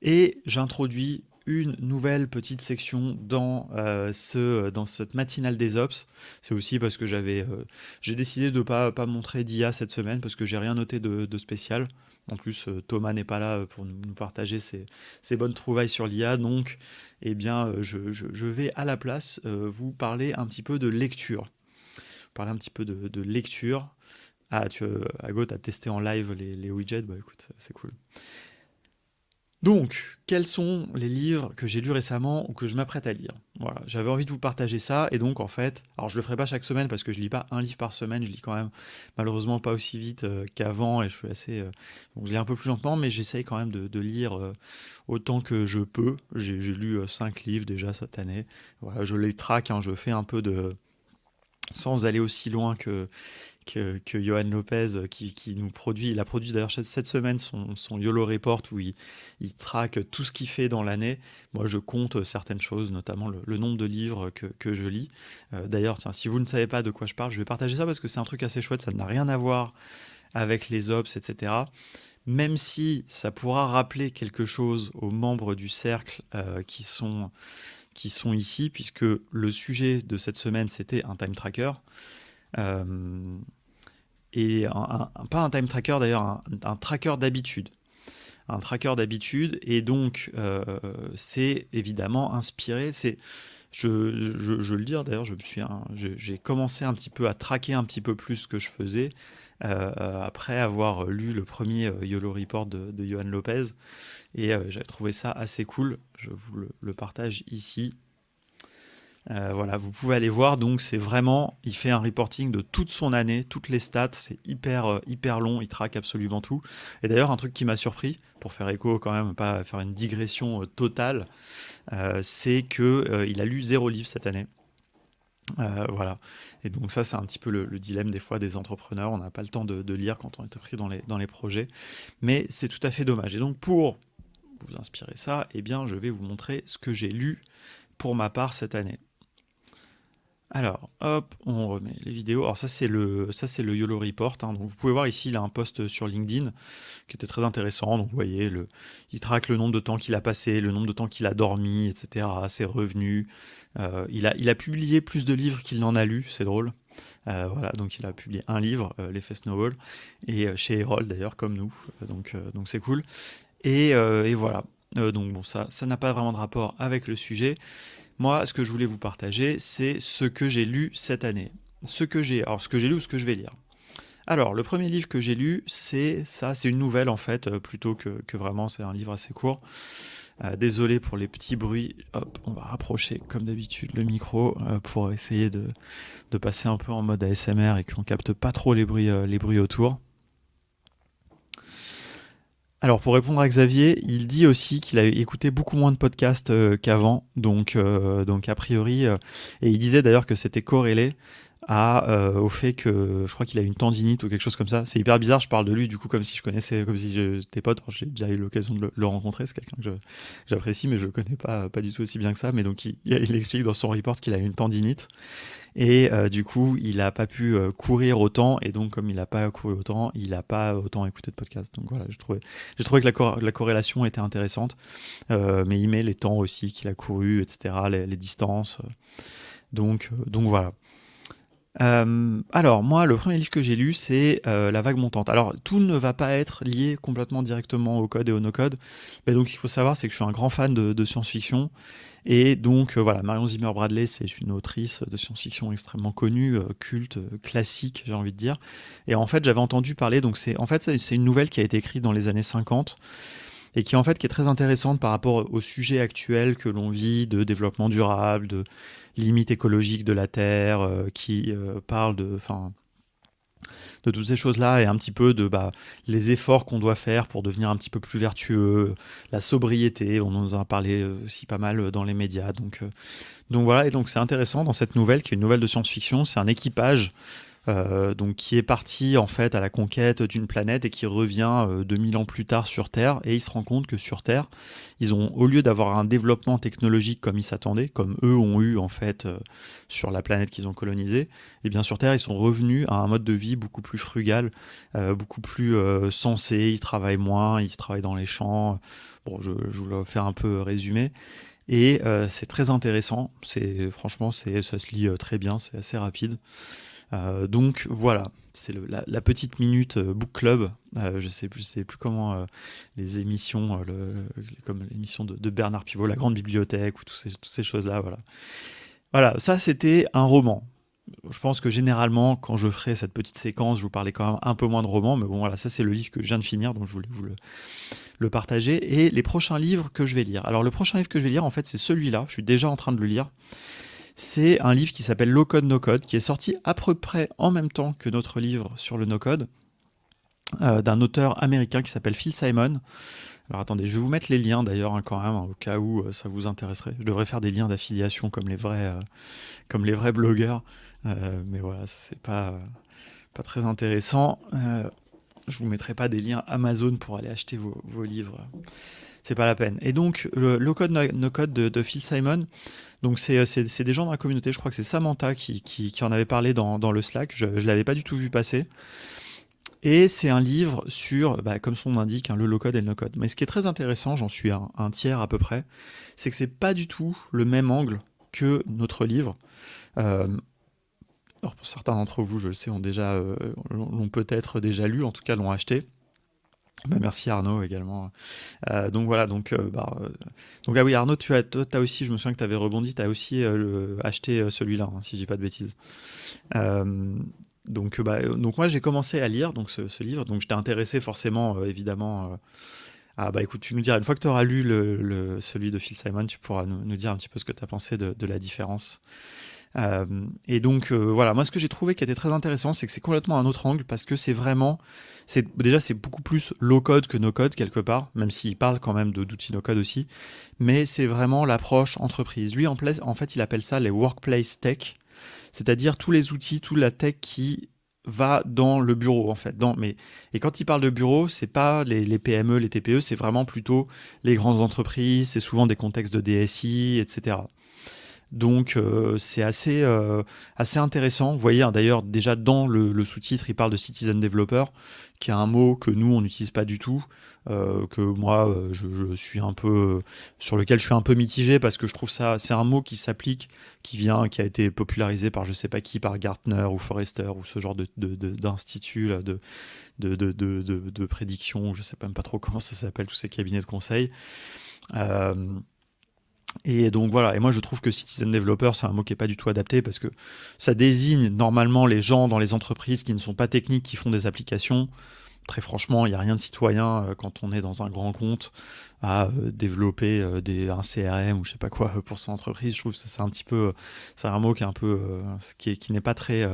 Et j'introduis une nouvelle petite section dans cette matinale des Ops. C'est aussi parce que j'ai décidé de pas montrer d'IA cette semaine parce que j'ai rien noté de spécial. En plus, Thomas n'est pas là pour nous partager ses bonnes trouvailles sur l'IA. Donc, eh bien, je vais à la place vous parler un petit peu de lecture. Parler un petit peu de lecture. Ah, Ago, t'as testé en live les widgets. Bah écoute, c'est cool. Donc, quels sont les livres que j'ai lus récemment ou que je m'apprête à lire? Voilà, j'avais envie de vous partager ça et donc en fait, alors je le ferai pas chaque semaine parce que je lis pas un livre par semaine, je lis quand même malheureusement pas aussi vite qu'avant et je suis assez, donc je lis un peu plus lentement, mais j'essaye quand même de lire autant que je peux. J'ai lu 5 livres déjà cette année. Voilà, je les traque, hein, je fais un peu de, sans aller aussi loin que Johan Lopez qui nous produit. Il a produit d'ailleurs cette semaine son YOLO Report où il traque tout ce qu'il fait dans l'année. Moi, je compte certaines choses, notamment le nombre de livres que je lis. D'ailleurs, tiens, si vous ne savez pas de quoi je parle, je vais partager ça parce que c'est un truc assez chouette. Ça n'a rien à voir avec les Ops, etc. Même si ça pourra rappeler quelque chose aux membres du cercle qui sont ici, puisque le sujet de cette semaine, c'était un time tracker. Euh, et pas un time tracker d'ailleurs, un tracker d'habitude. Un tracker d'habitude, et donc c'est évidemment inspiré. Je le dis d'ailleurs, j'ai commencé un petit peu à traquer un petit peu plus ce que je faisais après avoir lu le premier YOLO Report de Johan Lopez, et j'avais trouvé ça assez cool. Je vous le partage ici. Voilà, vous pouvez aller voir. Donc, c'est vraiment, il fait un reporting de toute son année, toutes les stats. C'est hyper long. Il traque absolument tout. Et d'ailleurs, un truc qui m'a surpris, pour faire écho quand même, pas faire une digression totale, c'est que il a lu 0 livre cette année. Voilà. Et donc ça, c'est un petit peu le dilemme des fois des entrepreneurs. On n'a pas le temps de lire quand on est pris dans les projets. Mais c'est tout à fait dommage. Et donc, pour vous inspirer ça, eh bien, je vais vous montrer ce que j'ai lu pour ma part cette année. Alors, hop, on remet les vidéos. Alors ça c'est le YOLO Report, hein. Donc vous pouvez voir ici, il a un post sur LinkedIn qui était très intéressant. Donc vous voyez, il traque le nombre de temps qu'il a passé, le nombre de temps qu'il a dormi, etc., ses revenus. Il a publié plus de livres qu'il n'en a lu, c'est drôle. Voilà, donc il a publié un livre, L'effet Snowball, et chez Erol d'ailleurs, comme nous. Donc c'est cool. Et voilà. Donc bon, ça n'a pas vraiment de rapport avec le sujet. Moi, ce que je voulais vous partager, c'est ce que j'ai lu cette année. Ce que j'ai lu ou ce que je vais lire. Alors, le premier livre que j'ai lu, c'est une nouvelle en fait, plutôt que vraiment, c'est un livre assez court. Désolé pour les petits bruits. Hop, on va rapprocher comme d'habitude le micro pour essayer de passer un peu en mode ASMR et qu'on capte pas trop les bruits autour. Alors pour répondre à Xavier, il dit aussi qu'il a écouté beaucoup moins de podcasts qu'avant, donc a priori, et il disait d'ailleurs que c'était corrélé au fait que je crois qu'il a une tendinite ou quelque chose comme ça. C'est hyper bizarre, je parle de lui du coup comme si je connaissais, comme si j'étais pote. Alors, j'ai déjà eu l'occasion de le rencontrer, c'est quelqu'un que j'apprécie, mais je le connais pas du tout aussi bien que ça. Mais donc il explique dans son report qu'il a une tendinite. Et du coup, il n'a pas pu courir autant, et donc comme il n'a pas couru autant, il n'a pas autant écouté de podcasts. Donc voilà, j'ai trouvé que la corrélation était intéressante, mais il met les temps aussi qu'il a couru, etc., les distances. Donc voilà. Alors moi, le premier livre que j'ai lu, c'est La vague montante. Alors tout ne va pas être lié complètement directement au code et au no-code, mais donc il faut savoir, c'est que je suis un grand fan de science-fiction, et donc voilà, Marion Zimmer Bradley, c'est une autrice de science-fiction extrêmement connue, culte, classique, j'ai envie de dire. Et en fait, j'avais entendu parler, donc c'est une nouvelle qui a été écrite dans les années 50, et qui est très intéressante par rapport au sujet actuel que l'on vit de développement durable, de limites écologiques de la Terre, qui parle de toutes ces choses-là, et un petit peu de les efforts qu'on doit faire pour devenir un petit peu plus vertueux, la sobriété, on en a parlé aussi pas mal dans les médias. Donc voilà, et donc c'est intéressant dans cette nouvelle, qui est une nouvelle de science-fiction, c'est un équipage donc qui est parti en fait à la conquête d'une planète et qui revient 2000 ans plus tard sur Terre, et il se rend compte que sur Terre, au lieu d'avoir un développement technologique comme ils s'attendaient, comme eux ont eu en fait sur la planète qu'ils ont colonisée, et bien sur Terre ils sont revenus à un mode de vie beaucoup plus frugal, beaucoup plus sensé. Ils travaillent moins, ils travaillent dans les champs. Bon, je vous le fais un peu résumé. Et c'est très intéressant. Franchement, ça se lit très bien, c'est assez rapide. Donc voilà, c'est la petite minute book club. Je sais plus comment les émissions, comme l'émission de Bernard Pivot, La Grande Bibliothèque, ou toutes ces choses-là. Voilà. Voilà, ça c'était un roman. Je pense que généralement, quand je ferai cette petite séquence, je vous parlais quand même un peu moins de romans, mais bon voilà, ça c'est le livre que je viens de finir, donc je voulais le partager, et les prochains livres que je vais lire. Alors le prochain livre que je vais lire, en fait, c'est celui-là, je suis déjà en train de le lire. C'est un livre qui s'appelle Low Code No Code, qui est sorti à peu près en même temps que notre livre sur le no code, d'un auteur américain qui s'appelle Phil Simon. Alors attendez, je vais vous mettre les liens d'ailleurs, quand même, au cas où ça vous intéresserait. Je devrais faire des liens d'affiliation comme les vrais blogueurs, mais voilà, c'est pas très intéressant. Je vous mettrai pas des liens Amazon pour aller acheter vos livres. C'est pas la peine. Et donc, le Low Code No Code de Phil Simon, donc c'est des gens dans la communauté, je crois que c'est Samantha qui en avait parlé dans le Slack, je l'avais pas du tout vu passer. Et c'est un livre sur, comme son nom l'indique, le low code et le no code. Mais ce qui est très intéressant, j'en suis un tiers à peu près, c'est que c'est pas du tout le même angle que notre livre. Alors pour certains d'entre vous, je le sais, l'ont peut-être déjà lu, en tout cas l'ont acheté. Merci Arnaud également. Donc voilà, donc ah oui Arnaud, toi, t'as aussi, je me souviens que tu avais rebondi, tu as aussi acheté celui-là, si je dis pas de bêtises. Donc moi j'ai commencé à lire donc ce livre, donc j'étais intéressé forcément évidemment. Écoute, tu nous diras, une fois que tu auras lu celui de Phil Simon, tu pourras nous dire un petit peu ce que tu as pensé de la différence. Et donc voilà, moi ce que j'ai trouvé qui était très intéressant, c'est que c'est complètement un autre angle, parce que c'est beaucoup plus low code que no code quelque part, même s'il parle quand même d'outils no code aussi, mais c'est vraiment l'approche entreprise. Lui en fait il appelle ça les workplace tech, c'est-à-dire tous les outils, toute la tech qui va dans le bureau en fait. Et quand il parle de bureau, c'est pas les PME, les TPE, c'est vraiment plutôt les grandes entreprises, c'est souvent des contextes de DSI, etc. Donc c'est assez intéressant. Vous voyez, d'ailleurs, déjà dans le sous-titre, il parle de citizen developer, qui est un mot que nous, on n'utilise pas du tout, que moi, je suis un peu, sur lequel je suis un peu mitigé, parce que je trouve ça, c'est un mot qui s'applique, qui a été popularisé par je sais pas qui, par Gartner ou Forrester, ou ce genre d'institut, là, de prédiction, je sais même pas trop comment ça s'appelle, tous ces cabinets de conseil. Et donc voilà, et moi je trouve que citizen developer, c'est un mot qui n'est pas du tout adapté, parce que ça désigne normalement les gens dans les entreprises qui ne sont pas techniques, qui font des applications. Très franchement, il n'y a rien de citoyen quand on est dans un grand compte à développer un CRM ou je sais pas quoi pour son entreprise. Je trouve que c'est un petit peu, c'est un mot qui est un peu, qui n'est pas très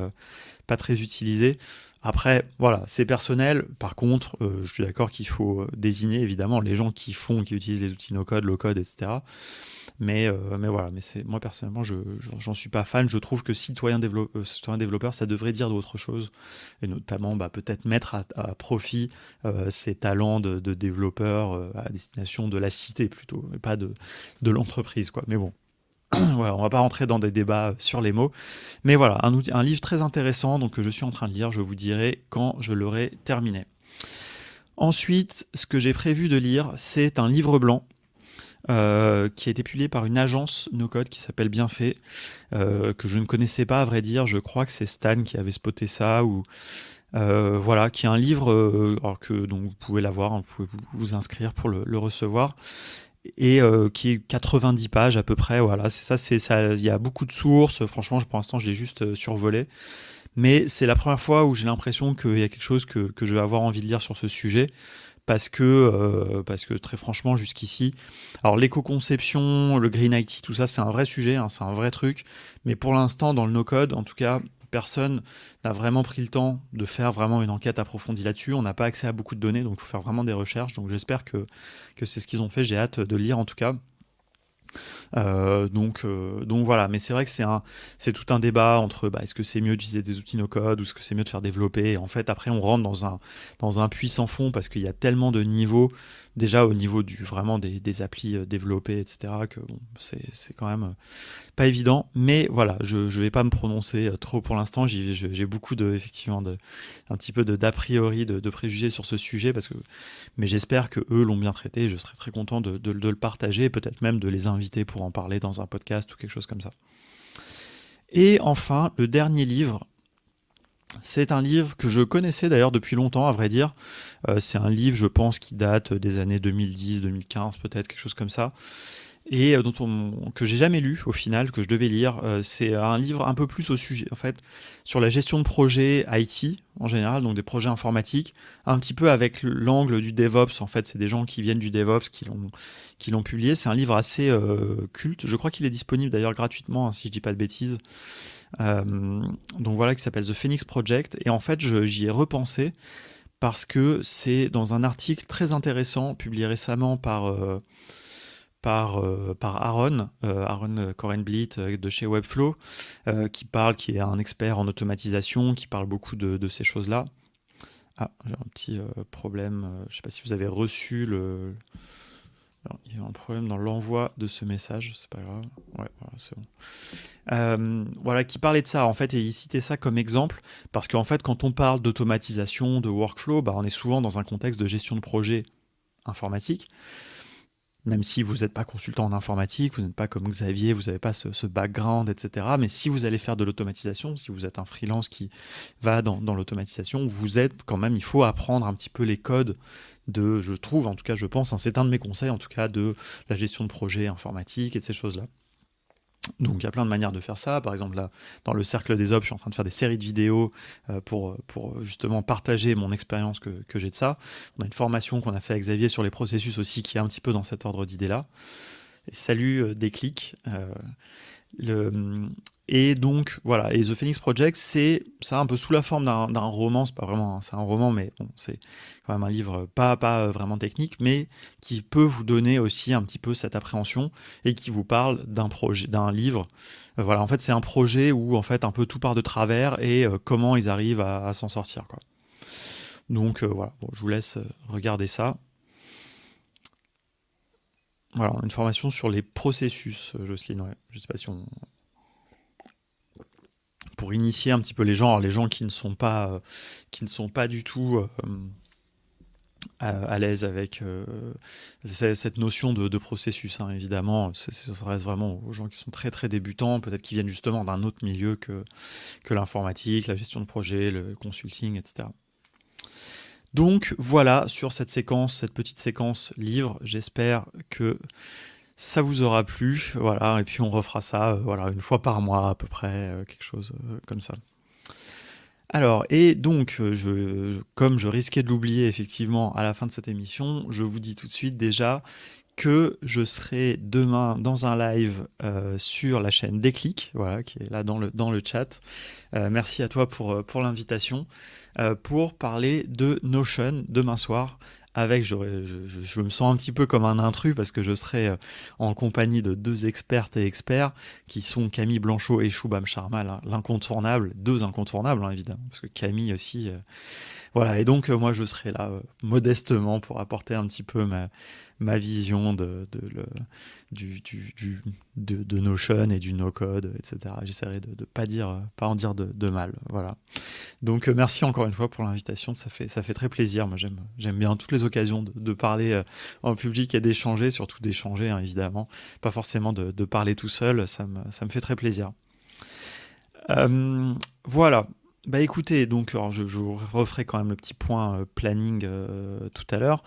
utilisé. Après, voilà, c'est personnel. Par contre, je suis d'accord qu'il faut désigner évidemment les gens qui utilisent les outils no-code, low-code, etc. Mais voilà, moi personnellement, j'en suis pas fan. Je trouve que citoyen développeur, ça devrait dire d'autres choses, et notamment peut-être mettre à profit ses talents de développeur à destination de la cité plutôt, et pas de l'entreprise, quoi. Mais bon. Voilà, on va pas rentrer dans des débats sur les mots, mais voilà, un livre très intéressant, donc que je suis en train de lire. Je vous dirai quand je l'aurai terminé. Ensuite, ce que j'ai prévu de lire, c'est un livre blanc qui a été publié par une agence no-code qui s'appelle Bienfait, que je ne connaissais pas à vrai dire. Je crois que c'est Stan qui avait spoté ça, ou voilà, qui est un livre donc vous pouvez l'avoir, vous pouvez vous inscrire pour le recevoir, et qui est 90 pages à peu près. Voilà, c'est ça. Il y a beaucoup de sources. Franchement, pour l'instant, je l'ai juste survolé. Mais c'est la première fois où j'ai l'impression qu'il y a quelque chose que je vais avoir envie de lire sur ce sujet. Parce que très franchement, jusqu'ici, alors l'éco-conception, le green IT, tout ça, c'est un vrai sujet, c'est un vrai truc. Mais pour l'instant, dans le no-code, en tout cas, personne n'a vraiment pris le temps de faire vraiment une enquête approfondie là-dessus. On n'a pas accès à beaucoup de données, donc il faut faire vraiment des recherches. Donc j'espère que c'est ce qu'ils ont fait. J'ai hâte de lire en tout cas. Donc voilà, mais c'est vrai que c'est tout un débat entre est-ce que c'est mieux d'utiliser des outils no-code, ou est-ce que c'est mieux de faire développer. Et en fait, après, on rentre dans un puits sans fond, parce qu'il y a tellement de niveaux, déjà au niveau vraiment des applis développées, etc., que bon, c'est quand même pas évident. Mais voilà, je vais pas me prononcer trop pour l'instant. J'ai beaucoup effectivement un petit peu d'a priori, de préjugés sur ce sujet, mais j'espère que eux l'ont bien traité. Je serais très content de le partager, et peut-être même de les inviter pour en parler dans un podcast ou quelque chose comme ça. Et enfin, le dernier livre, c'est un livre que je connaissais d'ailleurs depuis longtemps, à vrai dire. C'est un livre, je pense, qui date des années 2010, 2015, peut-être, quelque chose comme ça. et que j'ai jamais lu au final, que je devais lire. C'est un livre un peu plus au sujet, en fait, sur la gestion de projets IT en général, donc des projets informatiques, un petit peu avec l'angle du DevOps. En fait, c'est des gens qui viennent du DevOps qui l'ont publié. C'est un livre assez culte. Je crois qu'il est disponible d'ailleurs gratuitement, hein, si je dis pas de bêtises. Euh, donc voilà, qui s'appelle The Phoenix Project. Et en fait, j'y ai repensé parce que c'est dans un article très intéressant publié récemment par Aaron Corenblit de chez Webflow, qui est un expert en automatisation, qui parle beaucoup de ces choses-là. Ah, j'ai un petit problème. Je ne sais pas si vous avez reçu le. Alors, il y a un problème dans l'envoi de ce message, c'est pas grave. Ouais, voilà, c'est bon. Voilà, qui parlait de ça en fait, et il citait ça comme exemple, parce qu'en fait, quand on parle d'automatisation, de workflow, bah, on est souvent dans un contexte de gestion de projet informatique. Même si vous n'êtes pas consultant en informatique, vous n'êtes pas comme Xavier, vous n'avez pas ce background, etc. Mais si vous allez faire de l'automatisation, si vous êtes un freelance qui va dans l'automatisation, vous êtes quand même, il faut apprendre un petit peu les codes je trouve, en tout cas je pense, hein, c'est un de mes conseils en tout cas, de la gestion de projet informatique et de ces choses-là. Donc il y a plein de manières de faire ça. Par exemple, là, dans le cercle des ops, je suis en train de faire des séries de vidéos pour justement partager mon expérience que j'ai de ça. On a une formation qu'on a fait avec Xavier sur les processus aussi, qui est un petit peu dans cet ordre d'idées-là. Et salut Déclic. Le, et donc voilà, et The Phoenix Project, c'est ça un peu sous la forme d'un roman, c'est pas vraiment, c'est un roman, mais bon, c'est quand même un livre pas vraiment technique, mais qui peut vous donner aussi un petit peu cette appréhension et qui vous parle d'un projet, d'un livre. Voilà, en fait, c'est un projet où en fait un peu tout part de travers et comment ils arrivent à s'en sortir, quoi. Donc voilà, bon, je vous laisse regarder ça. Voilà, on a une formation sur les processus, Jocelyne, ouais. Je sais pas si on, pour initier un petit peu les gens, alors les gens qui ne sont pas du tout à l'aise avec cette notion de processus, hein, évidemment. Ça reste vraiment aux gens qui sont très très débutants, peut-être qui viennent justement d'un autre milieu que l'informatique, la gestion de projet, le consulting, etc. Donc voilà, sur cette petite séquence livre, j'espère que ça vous aura plu, voilà, et puis on refera ça, voilà, une fois par mois à peu près, quelque chose comme ça. Alors, et donc, comme je risquais de l'oublier effectivement à la fin de cette émission, je vous dis tout de suite déjà que je serai demain dans un live sur la chaîne Déclic, voilà, qui est là dans le chat. Merci à toi pour l'invitation, pour parler de Notion demain soir. Je me sens un petit peu comme un intrus parce que je serai en compagnie de deux expertes et experts qui sont Camille Blanchot et Shubham Sharma, l'incontournable, deux incontournables, hein, évidemment, parce que Camille aussi. Voilà, et donc moi je serai là modestement pour apporter un petit peu ma vision de Notion et du no-code, etc. J'essaierai de pas en dire de mal. Voilà. Donc merci encore une fois pour l'invitation, ça fait très plaisir. Moi j'aime bien toutes les occasions de parler en public et d'échanger, surtout d'échanger, hein, évidemment. Pas forcément de parler tout seul, ça me fait très plaisir. Voilà. Bah écoutez, donc alors je vous referai quand même le petit point planning tout à l'heure.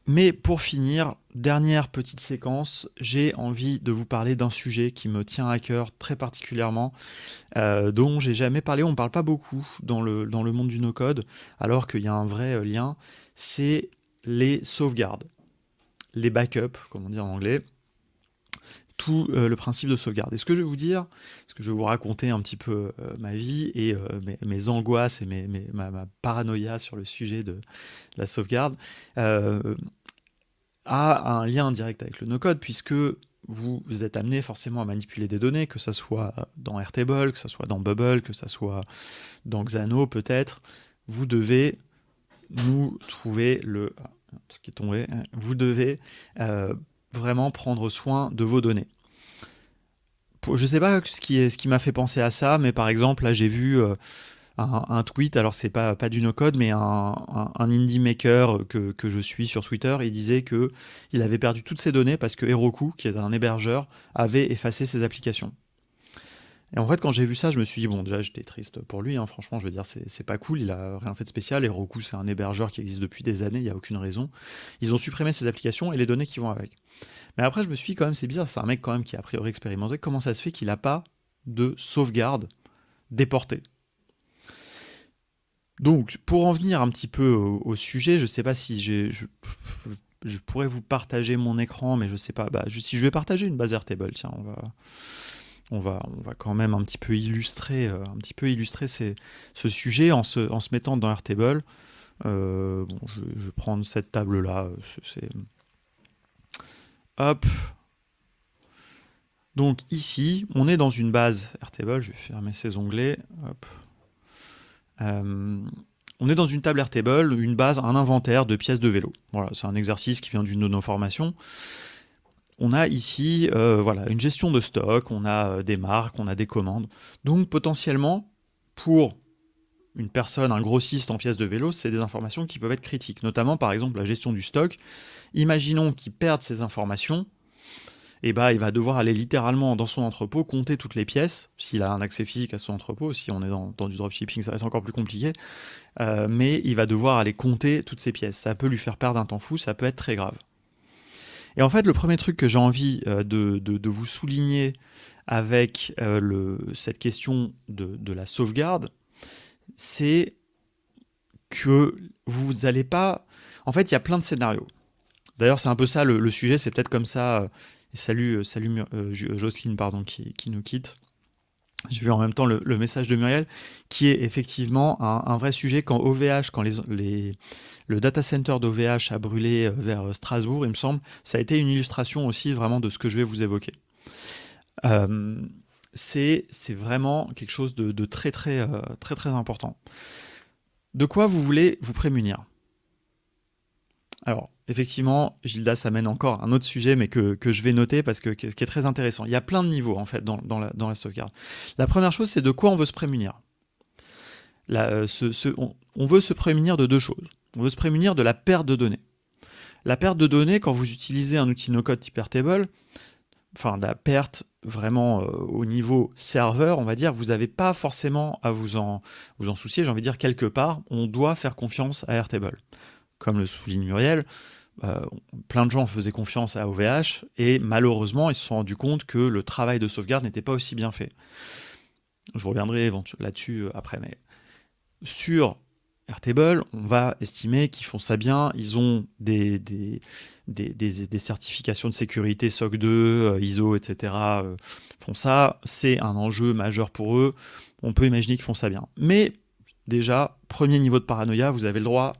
Mais pour finir, dernière petite séquence, j'ai envie de vous parler d'un sujet qui me tient à cœur très particulièrement, dont j'ai jamais parlé, on ne parle pas beaucoup dans le monde du no-code, alors qu'il y a un vrai lien, c'est les sauvegardes, les backups, comme on dit en anglais, tout le principe de sauvegarde. Et ce que je vais vous dire, ce que je vais vous raconter un petit peu ma vie et mes angoisses et ma paranoïa sur le sujet de la sauvegarde, a un lien direct avec le no-code, puisque vous êtes amené forcément à manipuler des données, que ce soit dans Airtable, que ce soit dans Bubble, que ce soit dans Xano peut-être. Vous devez nous trouver un truc qui est tombé. Vous devez vraiment prendre soin de vos données. Je ne sais pas ce qui m'a fait penser à ça, mais par exemple, là j'ai vu un tweet, alors c'est pas du no-code, mais un indie maker que je suis sur Twitter, il disait qu'il avait perdu toutes ses données parce que Heroku, qui est un hébergeur, avait effacé ses applications. Et en fait, quand j'ai vu ça, je me suis dit, bon, déjà, j'étais triste pour lui, hein, franchement, je veux dire, c'est pas cool, il a rien fait de spécial. Heroku, c'est un hébergeur qui existe depuis des années, il n'y a aucune raison. Ils ont supprimé ses applications et les données qui vont avec. Mais après, je me suis dit, quand même, c'est bizarre, c'est un mec quand même qui est a priori expérimenté, comment ça se fait qu'il n'a pas de sauvegarde déportée? Donc, pour en venir un petit peu au sujet, je ne sais pas si je pourrais vous partager mon écran, mais je ne sais pas. Si je vais partager une base Airtable, tiens, on va quand même un petit peu illustrer, ce sujet en se mettant dans Airtable. Je vais prendre cette table-là. Hop. Donc ici, on est dans une base Airtable. Je vais fermer ces onglets. Hop. On est dans une table Airtable, une base, un inventaire de pièces de vélo. Voilà, c'est un exercice qui vient d'une de nos formations. On a ici une gestion de stock, on a des marques, on a des commandes. Donc potentiellement, pour une personne, un grossiste en pièces de vélo, c'est des informations qui peuvent être critiques. Notamment, par exemple, la gestion du stock. Imaginons qu'il perde ces informations. Il va devoir aller littéralement dans son entrepôt, compter toutes les pièces, s'il a un accès physique à son entrepôt. Si on est dans du dropshipping, ça va être encore plus compliqué. Mais il va devoir aller compter toutes ces pièces. Ça peut lui faire perdre un temps fou, ça peut être très grave. Et en fait, le premier truc que j'ai envie de vous souligner avec cette question de la sauvegarde, c'est que vous n'allez pas... En fait, il y a plein de scénarios. D'ailleurs, c'est un peu ça le sujet, c'est peut-être comme ça... Salut Jocelyne, pardon, qui nous quitte. J'ai vu en même temps le message de Muriel, qui est effectivement un vrai sujet quand OVH, quand le data center d'OVH a brûlé vers Strasbourg, il me semble, ça a été une illustration aussi vraiment de ce que je vais vous évoquer. C'est vraiment quelque chose de très très important. De quoi vous voulez vous prémunir? Alors, effectivement, Gilda, ça mène encore à un autre sujet, mais que je vais noter parce que qui est très intéressant. Il y a plein de niveaux, en fait, dans la sauvegarde. La première chose, c'est de quoi on veut se prémunir. On veut se prémunir de deux choses. On veut se prémunir de la perte de données. La perte de données, quand vous utilisez un outil no-code type Airtable, enfin, la perte vraiment au niveau serveur, on va dire, vous n'avez pas forcément à vous en soucier. J'ai envie de dire, quelque part, on doit faire confiance à Airtable. Comme le souligne Muriel, plein de gens faisaient confiance à OVH et malheureusement, ils se sont rendus compte que le travail de sauvegarde n'était pas aussi bien fait. Je reviendrai là-dessus après, mais sur Airtable, on va estimer qu'ils font ça bien. Ils ont des certifications de sécurité SOC 2, ISO, etc. Font ça. C'est un enjeu majeur pour eux. On peut imaginer qu'ils font ça bien. Mais déjà, premier niveau de paranoïa, vous avez le droit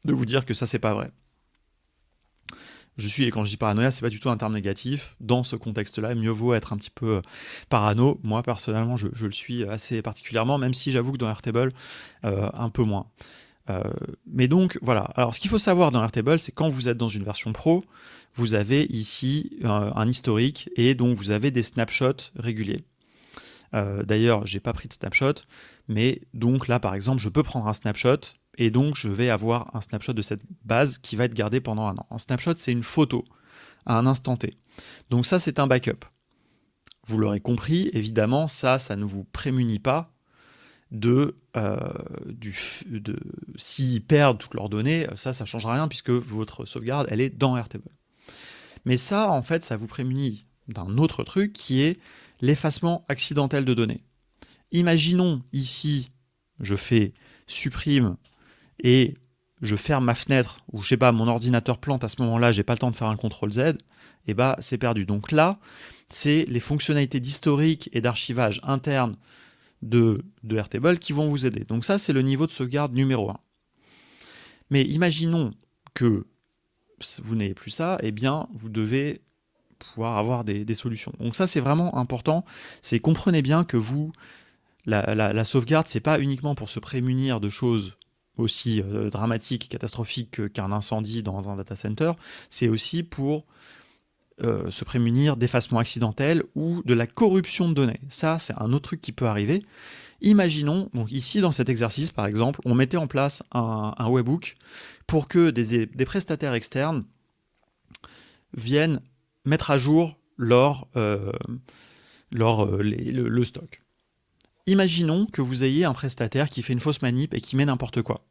de vous dire que ça, c'est pas vrai. Et quand je dis paranoïa, c'est pas du tout un terme négatif. Dans ce contexte-là, mieux vaut être un petit peu parano. Moi, personnellement, je le suis assez particulièrement, même si j'avoue que dans Airtable, un peu moins. Mais donc, voilà. Alors, ce qu'il faut savoir dans Airtable, c'est quand vous êtes dans une version pro, vous avez ici un historique et donc vous avez des snapshots réguliers. D'ailleurs, j'ai pas pris de snapshot, mais donc là, par exemple, je peux prendre un snapshot et donc je vais avoir un snapshot de cette base qui va être gardé pendant un an. Un snapshot, c'est une photo à un instant T. Donc ça, c'est un backup. Vous l'aurez compris, évidemment, ça ne vous prémunit pas s'ils perdent toutes leurs données, ça ne changera rien puisque votre sauvegarde, elle est dans Airtable. Mais ça, en fait, ça vous prémunit d'un autre truc qui est l'effacement accidentel de données. Imaginons ici, je fais supprime et je ferme ma fenêtre, ou je sais pas, mon ordinateur plante à ce moment-là, j'ai pas le temps de faire un CTRL-Z, et c'est perdu. Donc là, c'est les fonctionnalités d'historique et d'archivage interne de Airtable qui vont vous aider. Donc ça, c'est le niveau de sauvegarde numéro 1. Mais imaginons que vous n'ayez plus ça, eh bien, vous devez pouvoir avoir des solutions. Donc ça, c'est vraiment important. C'est comprenez bien que la sauvegarde, c'est pas uniquement pour se prémunir de choses aussi dramatiques, catastrophiques qu'un incendie dans un data center, c'est aussi pour se prémunir d'effacement accidentel ou de la corruption de données. Ça, c'est un autre truc qui peut arriver. Imaginons, donc ici dans cet exercice par exemple, on mettait en place un webhook pour que des prestataires externes viennent mettre à jour le stock. Imaginons que vous ayez un prestataire qui fait une fausse manip et qui met n'importe quoi.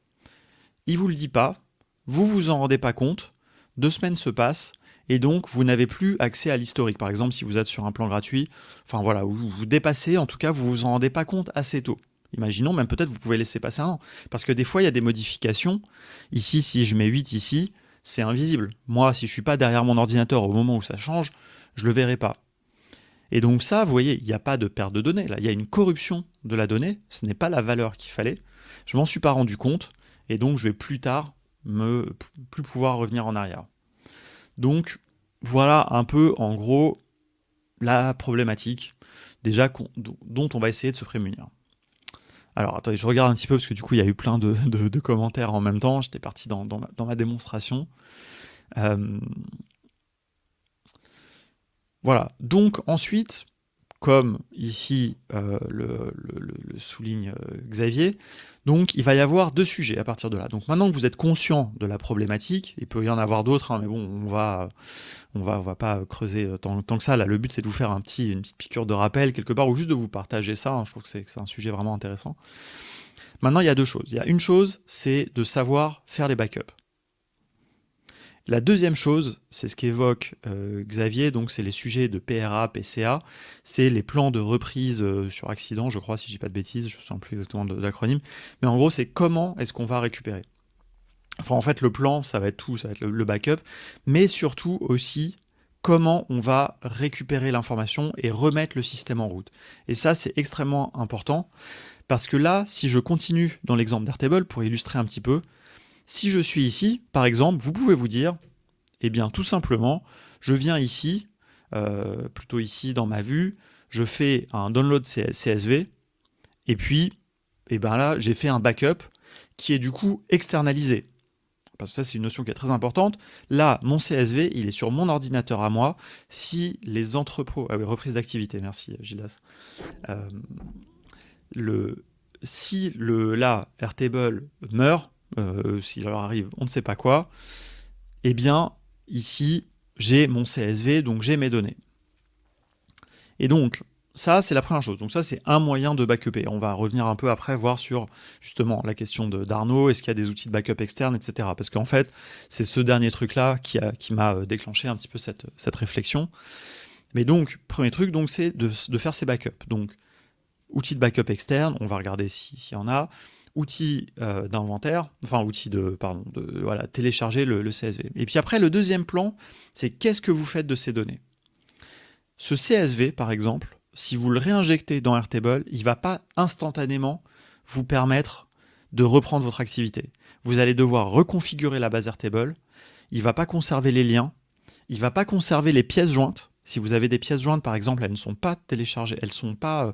Il ne vous le dit pas, vous vous en rendez pas compte, 2 semaines se passent, et donc vous n'avez plus accès à l'historique. Par exemple, si vous êtes sur un plan gratuit, enfin voilà, où vous dépassez, en tout cas, vous vous en rendez pas compte assez tôt. Imaginons, même peut-être vous pouvez laisser passer un an. Parce que des fois, il y a des modifications. Ici, si je mets 8 ici, c'est invisible. Moi, si je suis pas derrière mon ordinateur au moment où ça change, je le verrai pas. Et donc ça, vous voyez, il n'y a pas de perte de données. Là, il y a une corruption de la donnée. Ce n'est pas la valeur qu'il fallait. Je m'en suis pas rendu compte. Et donc, je vais plus tard plus pouvoir revenir en arrière. Donc, voilà un peu, en gros, la problématique déjà dont on va essayer de se prémunir. Alors, attendez, je regarde un petit peu parce que du coup, il y a eu plein de commentaires en même temps. J'étais parti dans ma démonstration. Voilà. Donc, ensuite, comme ici le souligne Xavier, donc il va y avoir 2 sujets à partir de là. Donc maintenant que vous êtes conscient de la problématique, il peut y en avoir d'autres, hein, mais bon, on va pas creuser tant que ça. Là, le but c'est de vous faire une petite piqûre de rappel quelque part, ou juste de vous partager ça. Hein. Je trouve que c'est un sujet vraiment intéressant. Maintenant, il y a 2 choses. Il y a une chose, c'est de savoir faire les backups. La deuxième chose, c'est ce qu'évoque Xavier, donc c'est les sujets de PRA, PCA, c'est les plans de reprise sur accident, je crois, si je dis pas de bêtises, je ne me souviens plus exactement de l'acronyme, mais en gros, c'est comment est-ce qu'on va récupérer. Enfin, en fait, le plan, ça va être tout, ça va être le backup, mais surtout aussi comment on va récupérer l'information et remettre le système en route. Et ça, c'est extrêmement important, parce que là, si je continue dans l'exemple d'Airtable, pour illustrer un petit peu, si je suis ici, par exemple, vous pouvez vous dire, eh bien, tout simplement, je viens ici, plutôt ici dans ma vue, je fais un download CSV, et puis, eh ben là, j'ai fait un backup qui est du coup externalisé. Parce que ça, c'est une notion qui est très importante. Là, mon CSV, il est sur mon ordinateur à moi. Si les entrepôts... Ah oui, reprise d'activité, merci Gildas. Si là, Airtable meurt, s'il leur arrive on ne sait pas quoi, eh bien, ici, j'ai mon CSV, donc j'ai mes données. Et donc, ça, c'est la première chose. Donc ça, c'est un moyen de backuper. On va revenir un peu après, voir sur, justement, la question d'Arnaud, est-ce qu'il y a des outils de backup externes, etc. Parce qu'en fait, c'est ce dernier truc-là qui m'a déclenché un petit peu cette réflexion. Mais donc, premier truc, donc, c'est de faire ces backups. Donc, outils de backup externe, on va regarder s'il y en a. Outils d'inventaire, enfin outils voilà, télécharger le CSV. Et puis après, le deuxième plan, c'est qu'est-ce que vous faites de ces données. Ce CSV, par exemple, si vous le réinjectez dans Airtable, il ne va pas instantanément vous permettre de reprendre votre activité. Vous allez devoir reconfigurer la base Airtable, il ne va pas conserver les liens, il ne va pas conserver les pièces jointes. Si vous avez des pièces jointes, par exemple, elles ne sont pas téléchargées, elles ne sont pas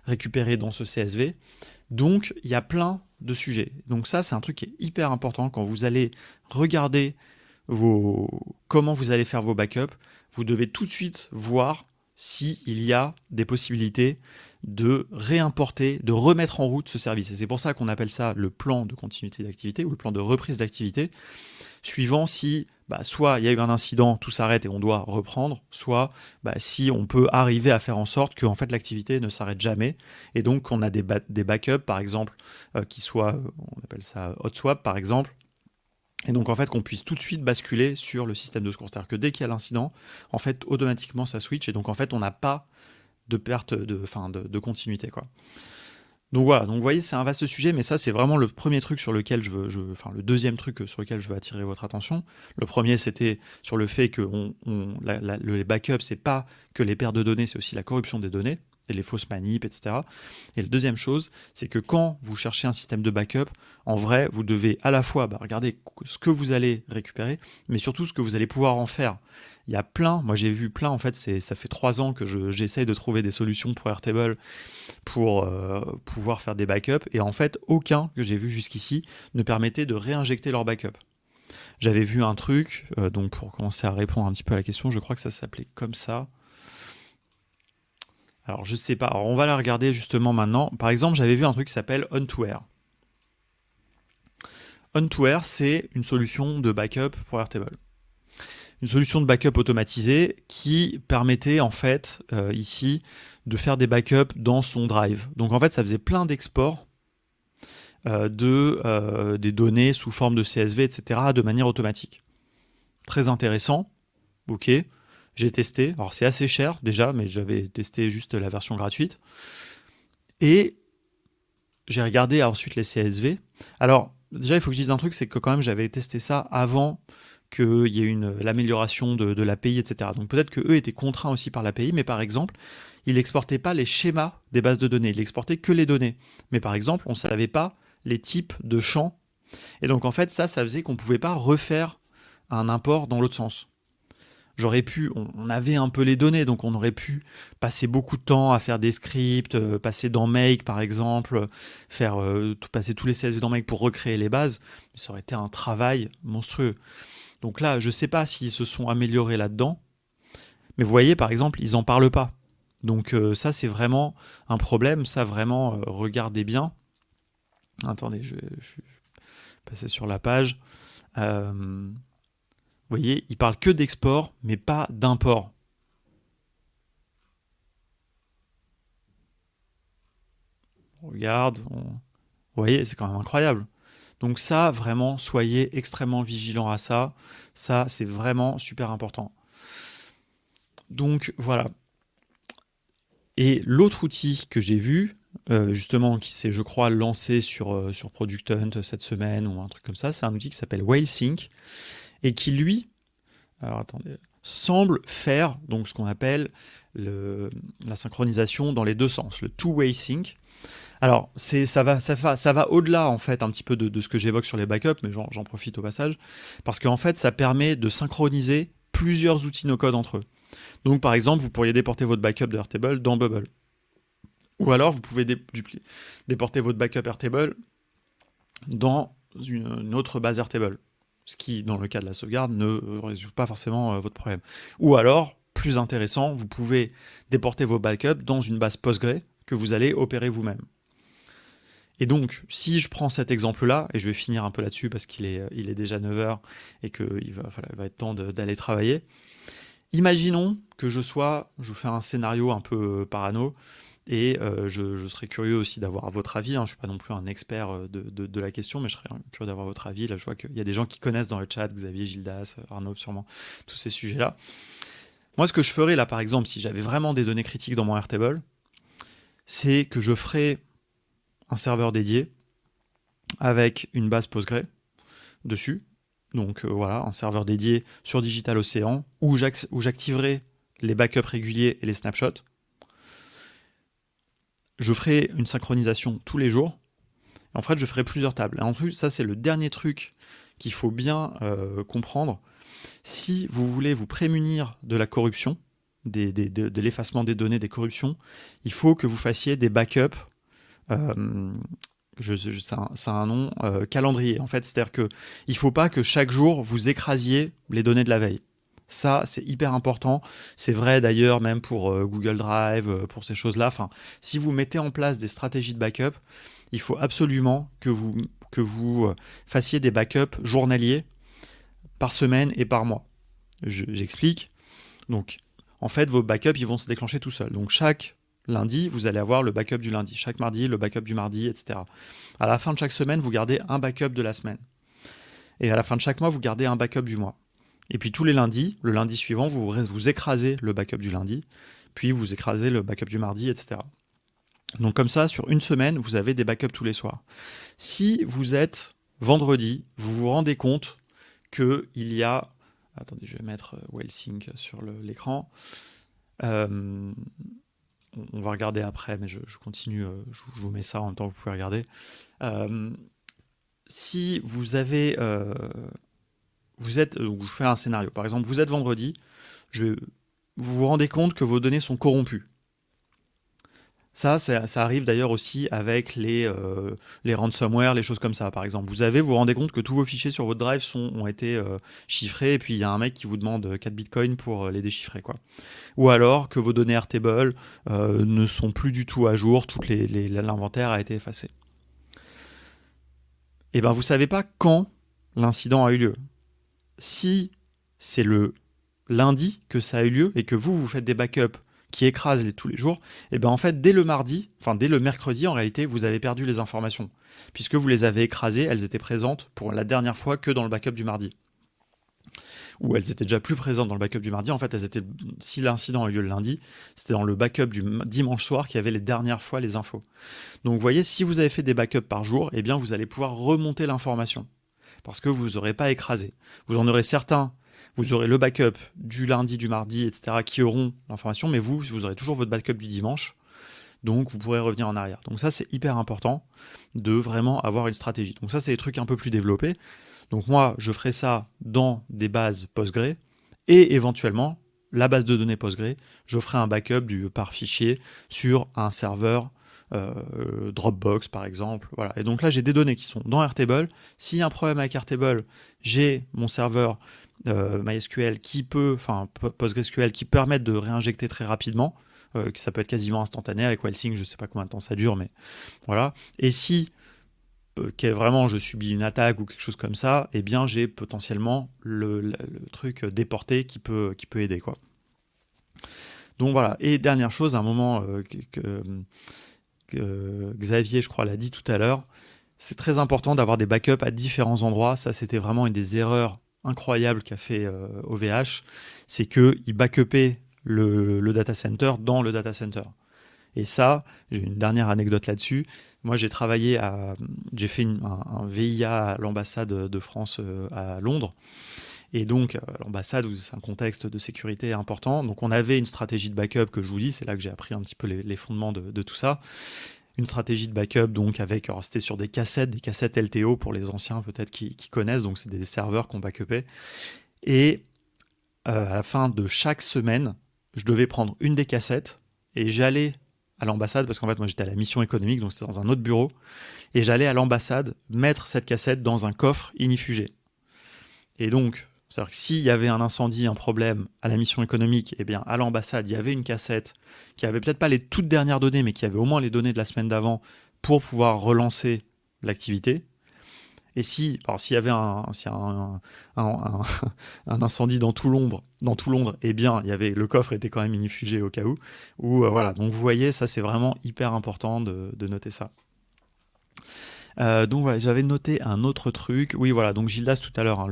récupérées dans ce CSV. Donc, il y a plein de sujets. Donc ça, c'est un truc qui est hyper important quand vous allez regarder comment vous allez faire vos backups. Vous devez tout de suite voir s'il y a des possibilités de réimporter, de remettre en route ce service. Et c'est pour ça qu'on appelle ça le plan de continuité d'activité ou le plan de reprise d'activité, suivant si soit il y a eu un incident, tout s'arrête et on doit reprendre, soit si on peut arriver à faire en sorte que en fait, l'activité ne s'arrête jamais. Et donc, on a des backups, par exemple, qui soient, on appelle ça hot swap, par exemple, et donc en fait qu'on puisse tout de suite basculer sur le système de secours. C'est-à-dire que dès qu'il y a l'incident, en fait automatiquement ça switch et donc en fait on n'a pas de perte de continuité, quoi. Donc voilà, donc vous voyez c'est un vaste sujet, mais ça c'est vraiment le premier truc sur lequel le deuxième truc sur lequel je veux attirer votre attention. Le premier c'était sur le fait que les backups c'est pas que les pertes de données, c'est aussi la corruption des données et les fausses manips, etc. Et la deuxième chose, c'est que quand vous cherchez un système de backup, en vrai, vous devez à la fois regarder ce que vous allez récupérer, mais surtout ce que vous allez pouvoir en faire. Il y a plein, moi j'ai vu plein, en fait, ça fait 3 ans que j'essaye de trouver des solutions pour Airtable pour pouvoir faire des backups, et en fait, aucun que j'ai vu jusqu'ici ne permettait de réinjecter leur backup. J'avais vu un truc, donc pour commencer à répondre un petit peu à la question, je crois que ça s'appelait comme ça. Alors, je sais pas. Alors, on va la regarder justement maintenant. Par exemple, j'avais vu un truc qui s'appelle On2Air. On2Air, c'est une solution de backup pour Airtable. Une solution de backup automatisée qui permettait en fait ici de faire des backups dans son drive. Donc en fait, ça faisait plein d'exports des données sous forme de CSV, etc. de manière automatique. Très intéressant. ok, j'ai testé. Alors c'est assez cher déjà, mais j'avais testé juste la version gratuite. Et j'ai regardé ensuite les CSV. Alors déjà, il faut que je dise un truc, c'est que quand même j'avais testé ça avant qu'il y ait l'amélioration de l'API, etc. Donc peut-être qu'eux étaient contraints aussi par l'API, mais par exemple, ils n'exportaient pas les schémas des bases de données, ils n'exportaient que les données. Mais par exemple, on ne savait pas les types de champs. Et donc en fait, ça faisait qu'on ne pouvait pas refaire un import dans l'autre sens. On avait un peu les données, donc on aurait pu passer beaucoup de temps à faire des scripts, passer dans Make par exemple, passer tous les CSV dans Make pour recréer les bases, mais ça aurait été un travail monstrueux. Donc là, je ne sais pas s'ils se sont améliorés là-dedans, mais vous voyez par exemple, ils n'en parlent pas. Donc ça c'est vraiment un problème, ça vraiment, regardez bien. Attendez, je vais passer sur la page. Vous voyez, ils parlent que d'export, mais pas d'import. On regarde, vous voyez, c'est quand même incroyable. Donc ça, vraiment, soyez extrêmement vigilants à ça. Ça, c'est vraiment super important. Donc voilà. Et l'autre outil que j'ai vu, justement, qui s'est, je crois, lancé sur Product Hunt cette semaine ou un truc comme ça, c'est un outil qui s'appelle WhaleSync et qui, lui, alors attendez, semble faire donc ce qu'on appelle la synchronisation dans les deux sens, le two-way sync. Alors, ça va au-delà, en fait, un petit peu de ce que j'évoque sur les backups, mais j'en profite au passage, parce qu'en fait, ça permet de synchroniser plusieurs outils no-code entre eux. Donc, par exemple, vous pourriez déporter votre backup de Airtable dans Bubble. Ou alors, vous pouvez déporter votre backup Airtable dans une autre base Airtable. Ce qui, dans le cas de la sauvegarde, ne résout pas forcément votre problème. Ou alors, plus intéressant, vous pouvez déporter vos backups dans une base Postgre que vous allez opérer vous-même. Et donc, si je prends cet exemple-là, et je vais finir un peu là-dessus parce qu'il est déjà 9h et qu'il va être temps d'aller travailler, imaginons que je fais un scénario un peu parano, et je serais curieux aussi d'avoir votre avis. Je ne suis pas non plus un expert de la question, mais je serais curieux d'avoir votre avis. Là, je vois qu'il y a des gens qui connaissent dans le chat, Xavier, Gildas, Arnaud, sûrement, tous ces sujets-là. Moi, ce que je ferais là, par exemple, si j'avais vraiment des données critiques dans mon Airtable, c'est que je ferais un serveur dédié avec une base Postgre dessus. Donc voilà, un serveur dédié sur DigitalOcean où j'activerai les backups réguliers et les snapshots. Je ferai une synchronisation tous les jours. En fait, je ferai plusieurs tables. Et en plus, ça, c'est le dernier truc qu'il faut bien comprendre. Si vous voulez vous prémunir de la corruption, de l'effacement des données, des corruptions, il faut que vous fassiez des backups. Ça a un nom, calendrier. En fait, c'est-à-dire qu'il ne faut pas que chaque jour vous écrasiez les données de la veille. Ça, c'est hyper important. C'est vrai d'ailleurs même pour Google Drive, pour ces choses-là. Enfin, si vous mettez en place des stratégies de backup, il faut absolument que vous fassiez des backups journaliers par semaine et par mois. J'explique. Donc, en fait, vos backups, ils vont se déclencher tout seuls. Donc, chaque lundi, vous allez avoir le backup du lundi. Chaque mardi, le backup du mardi, etc. À la fin de chaque semaine, vous gardez un backup de la semaine. Et à la fin de chaque mois, vous gardez un backup du mois. Et puis tous les lundis, le lundi suivant, vous écrasez le backup du lundi, puis vous écrasez le backup du mardi, etc. Donc comme ça, sur une semaine, vous avez des backups tous les soirs. Si vous êtes vendredi, vous vous rendez compte qu'il y a... Attendez, je vais mettre WhaleSync sur l'écran. On va regarder après, mais je continue, je vous mets ça en même temps, vous pouvez regarder. Si vous avez... je fais un scénario. Par exemple, vous êtes vendredi, vous vous rendez compte que vos données sont corrompues. Ça arrive d'ailleurs aussi avec les ransomware, les choses comme ça. Par exemple, vous vous rendez compte que tous vos fichiers sur votre drive ont été chiffrés, et puis il y a un mec qui vous demande 4 bitcoins pour les déchiffrer, quoi. Ou alors que vos données Airtable ne sont plus du tout à jour, l'inventaire a été effacé. Et bien, vous savez pas quand l'incident a eu lieu. Si c'est le lundi que ça a eu lieu et que vous faites des backups qui écrasent tous les jours, et bien en fait dès le mercredi en réalité vous avez perdu les informations puisque vous les avez écrasées, elles étaient présentes pour la dernière fois que dans le backup du mardi. ou elles étaient déjà plus présentes dans le backup du mardi. En fait, si l'incident a eu lieu le lundi, c'était dans le backup du dimanche soir qu'il y avait les dernières fois les infos. Donc vous voyez, si vous avez fait des backups par jour, eh bien vous allez pouvoir remonter l'information parce que vous n'aurez pas écrasé. Vous en aurez certains, vous aurez le backup du lundi, du mardi, etc. qui auront l'information, mais vous aurez toujours votre backup du dimanche. Donc vous pourrez revenir en arrière. Donc ça, c'est hyper important de vraiment avoir une stratégie. Donc ça, c'est des trucs un peu plus développés. Donc moi, je ferai ça dans des bases Postgre et éventuellement, la base de données Postgre, je ferai un backup par fichier sur un serveur Dropbox par exemple. Voilà. Et donc là, j'ai des données qui sont dans Airtable. S'il y a un problème avec Airtable, j'ai mon serveur MySQL PostgreSQL qui permettent de réinjecter très rapidement. Ça peut être quasiment instantané avec Wellsync, je ne sais pas combien de temps ça dure, mais voilà. Et si vraiment je subis une attaque ou quelque chose comme ça, eh bien j'ai potentiellement le truc déporté qui peut aider, quoi. Donc voilà. Et dernière chose, à un moment que Xavier, je crois, l'a dit tout à l'heure, c'est très important d'avoir des backups à différents endroits. Ça, c'était vraiment une des erreurs incroyables qu'a fait OVH, c'est qu'il backupait le data center dans le data center. Et ça, j'ai une dernière anecdote là-dessus. Moi, j'ai fait un VIA à l'ambassade de France à Londres. Et donc, l'ambassade, c'est un contexte de sécurité important. Donc, on avait une stratégie de backup que je vous dis. C'est là que j'ai appris un petit peu les fondements de tout ça. Une stratégie de backup, donc, alors c'était sur des cassettes LTO pour les anciens peut-être qui connaissent. Donc, c'est des serveurs qu'on backupait. Et à la fin de chaque semaine, je devais prendre une des cassettes et j'allais à l'ambassade, parce qu'en fait, moi, j'étais à la mission économique, donc c'était dans un autre bureau, et j'allais à l'ambassade mettre cette cassette dans un coffre ignifugé. Et donc, c'est-à-dire que s'il y avait un incendie, un problème à la mission économique, eh bien, à l'ambassade, il y avait une cassette qui avait peut-être pas les toutes dernières données, mais qui avait au moins les données de la semaine d'avant pour pouvoir relancer l'activité. Et s'il y avait un incendie dans tout Londres, eh bien, le coffre était quand même ignifugé au cas où. Voilà. Donc vous voyez, ça c'est vraiment hyper important de noter ça. Donc voilà, j'avais noté un autre truc. Oui, voilà. Donc Gildas tout à l'heure,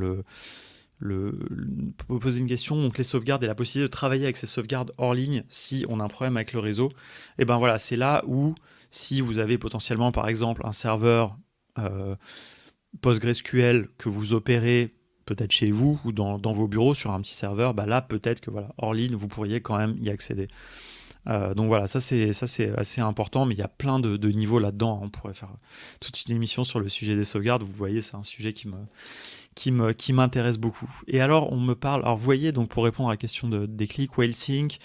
poser une question. Donc les sauvegardes et la possibilité de travailler avec ces sauvegardes hors ligne si on a un problème avec le réseau. Et ben voilà, c'est là où si vous avez potentiellement par exemple un serveur PostgreSQL que vous opérez peut-être chez vous ou dans vos bureaux sur un petit serveur, bah là peut-être que voilà, hors ligne vous pourriez quand même y accéder. Donc voilà, ça c'est assez important, mais il y a plein de niveaux là-dedans. On pourrait faire toute une émission sur le sujet des sauvegardes. Vous voyez, c'est un sujet qui m'intéresse beaucoup. Et alors on me parle, alors vous voyez, donc pour répondre à la question des clics, Wellsync,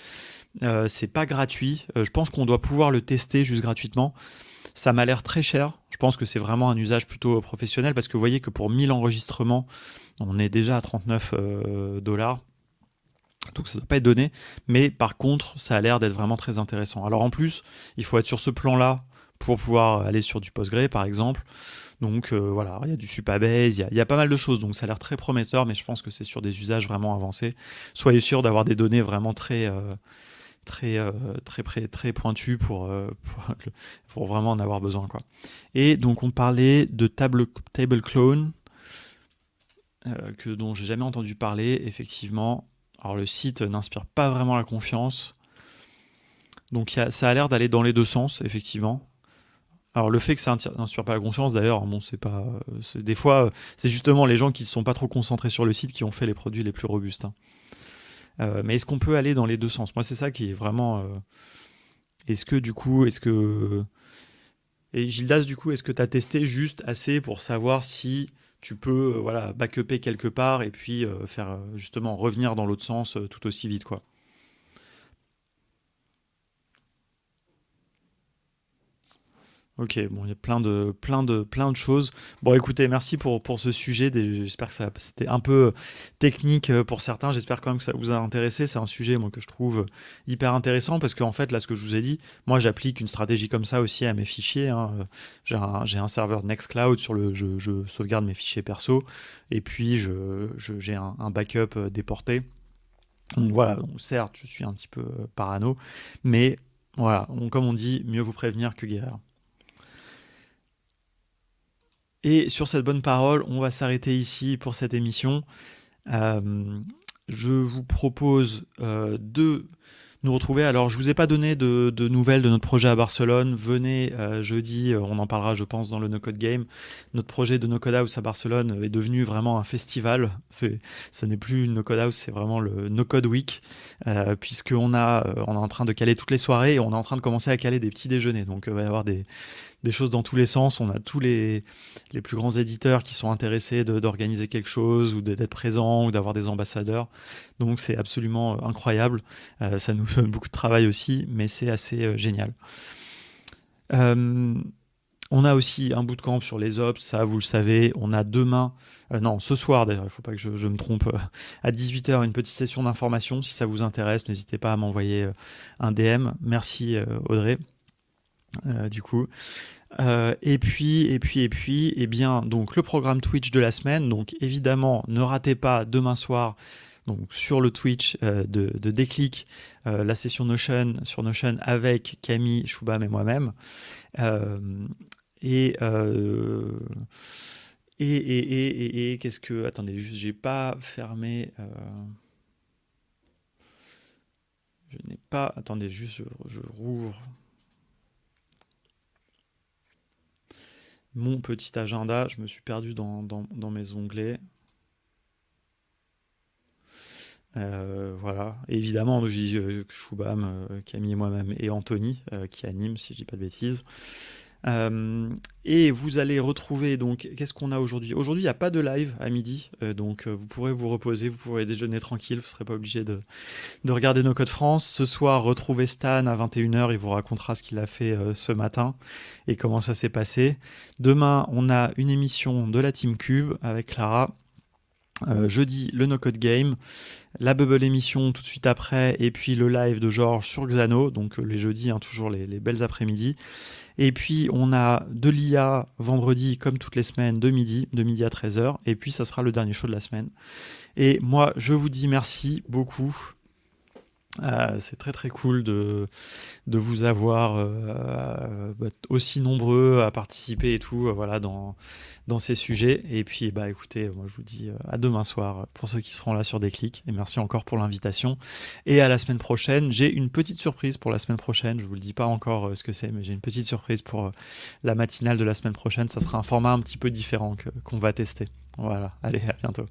c'est pas gratuit. Je pense qu'on doit pouvoir le tester juste gratuitement. Ça m'a l'air très cher. Je pense que c'est vraiment un usage plutôt professionnel parce que vous voyez que pour 1000 enregistrements, on est déjà à 39 $. Donc ça ne doit pas être donné. Mais par contre, ça a l'air d'être vraiment très intéressant. Alors en plus, il faut être sur ce plan-là pour pouvoir aller sur du Postgre par exemple. Donc voilà, il y a du Supabase, il y a pas mal de choses. Donc ça a l'air très prometteur, mais je pense que c'est sur des usages vraiment avancés. Soyez sûr d'avoir des données vraiment très pointu pour vraiment en avoir besoin, quoi. Et donc on parlait de table clone dont j'ai jamais entendu parler, effectivement. Alors le site n'inspire pas vraiment la confiance, donc ça a l'air d'aller dans les deux sens, effectivement. Alors le fait que ça n'inspire pas la confiance, d'ailleurs, bon, des fois c'est justement les gens qui ne sont pas trop concentrés sur le site qui ont fait les produits les plus robustes, hein. Mais est-ce qu'on peut aller dans les deux sens? Moi, c'est ça qui est vraiment. Est-ce que du coup, et Gildas, du coup, est-ce que tu as testé juste assez pour savoir si tu peux voilà, backuper quelque part et puis faire justement revenir dans l'autre sens tout aussi vite, quoi? Ok, bon, il y a plein de choses. Bon, écoutez, merci pour ce sujet. J'espère que c'était un peu technique pour certains. J'espère quand même que ça vous a intéressé. C'est un sujet, moi, que je trouve hyper intéressant parce qu'en fait, là, ce que je vous ai dit, moi, j'applique une stratégie comme ça aussi à mes fichiers, hein. J'ai un serveur Nextcloud je sauvegarde mes fichiers perso et puis j'ai un backup déporté. Donc voilà, donc, certes, je suis un petit peu parano, mais voilà, comme on dit, mieux vous prévenir que guérir. Et sur cette bonne parole, on va s'arrêter ici pour cette émission. Je vous propose de nous retrouver. Alors, je vous ai pas donné de nouvelles de notre projet à Barcelone. Venez jeudi, on en parlera, je pense, dans le No Code Game. Notre projet de No Code House à Barcelone est devenu vraiment un festival. Ça n'est plus une No Code House, c'est vraiment le No Code Week, on est en train de caler toutes les soirées et on est en train de commencer à caler des petits déjeuners. Donc, il va y avoir des choses dans tous les sens. On a tous les plus grands éditeurs qui sont intéressés d'organiser quelque chose ou d'être présents ou d'avoir des ambassadeurs. Donc c'est absolument incroyable. Ça nous donne beaucoup de travail aussi, mais c'est assez génial. Euh, on a aussi un bootcamp sur les ops, ça vous le savez. On a demain, non, ce soir d'ailleurs, il ne faut pas que je me trompe, à 18h, une petite session d'information. Si ça vous intéresse, n'hésitez pas à m'envoyer un DM. Merci Audrey. Du coup. Et puis, eh bien, donc le programme Twitch de la semaine. Donc évidemment, ne ratez pas demain soir, donc sur le Twitch de Déclic, la session Notion sur Notion avec Camille, Choubam et moi-même. Euh, et, euh, qu'est-ce que. Attendez, juste, j'ai pas fermé. Je n'ai pas. Attendez, juste, je rouvre mon petit agenda. Je me suis perdu dans mes onglets. Voilà. Et évidemment, je dis Choubam, Camille et moi-même et Anthony qui anime, si je dis pas de bêtises. Et vous allez retrouver donc qu'est-ce qu'on a aujourd'hui. Aujourd'hui, il n'y a pas de live à midi, donc vous pourrez vous reposer, vous pourrez déjeuner tranquille, vous ne serez pas obligé de regarder nos codes France. Ce soir, retrouvez Stan à 21h, il vous racontera ce qu'il a fait ce matin et comment ça s'est passé. Demain, on a une émission de la Team Cube avec Clara. Jeudi, le No Code Game, la Bubble émission tout de suite après, et puis le live de Georges sur Xano, donc les jeudis, hein, toujours les belles après-midi. Et puis on a de l'IA vendredi, comme toutes les semaines, de midi à 13h, et puis ça sera le dernier show de la semaine. Et moi, je vous dis merci beaucoup. C'est très très cool de vous avoir aussi nombreux à participer et tout, voilà, dans ces sujets. Et puis, bah, écoutez, moi je vous dis à demain soir pour ceux qui seront là sur Déclic. Et merci encore pour l'invitation. Et à la semaine prochaine. J'ai une petite surprise pour la semaine prochaine. Je vous le dis pas encore ce que c'est, mais j'ai une petite surprise pour la matinale de la semaine prochaine. Ça sera un format un petit peu différent qu'on va tester. Voilà, allez, à bientôt.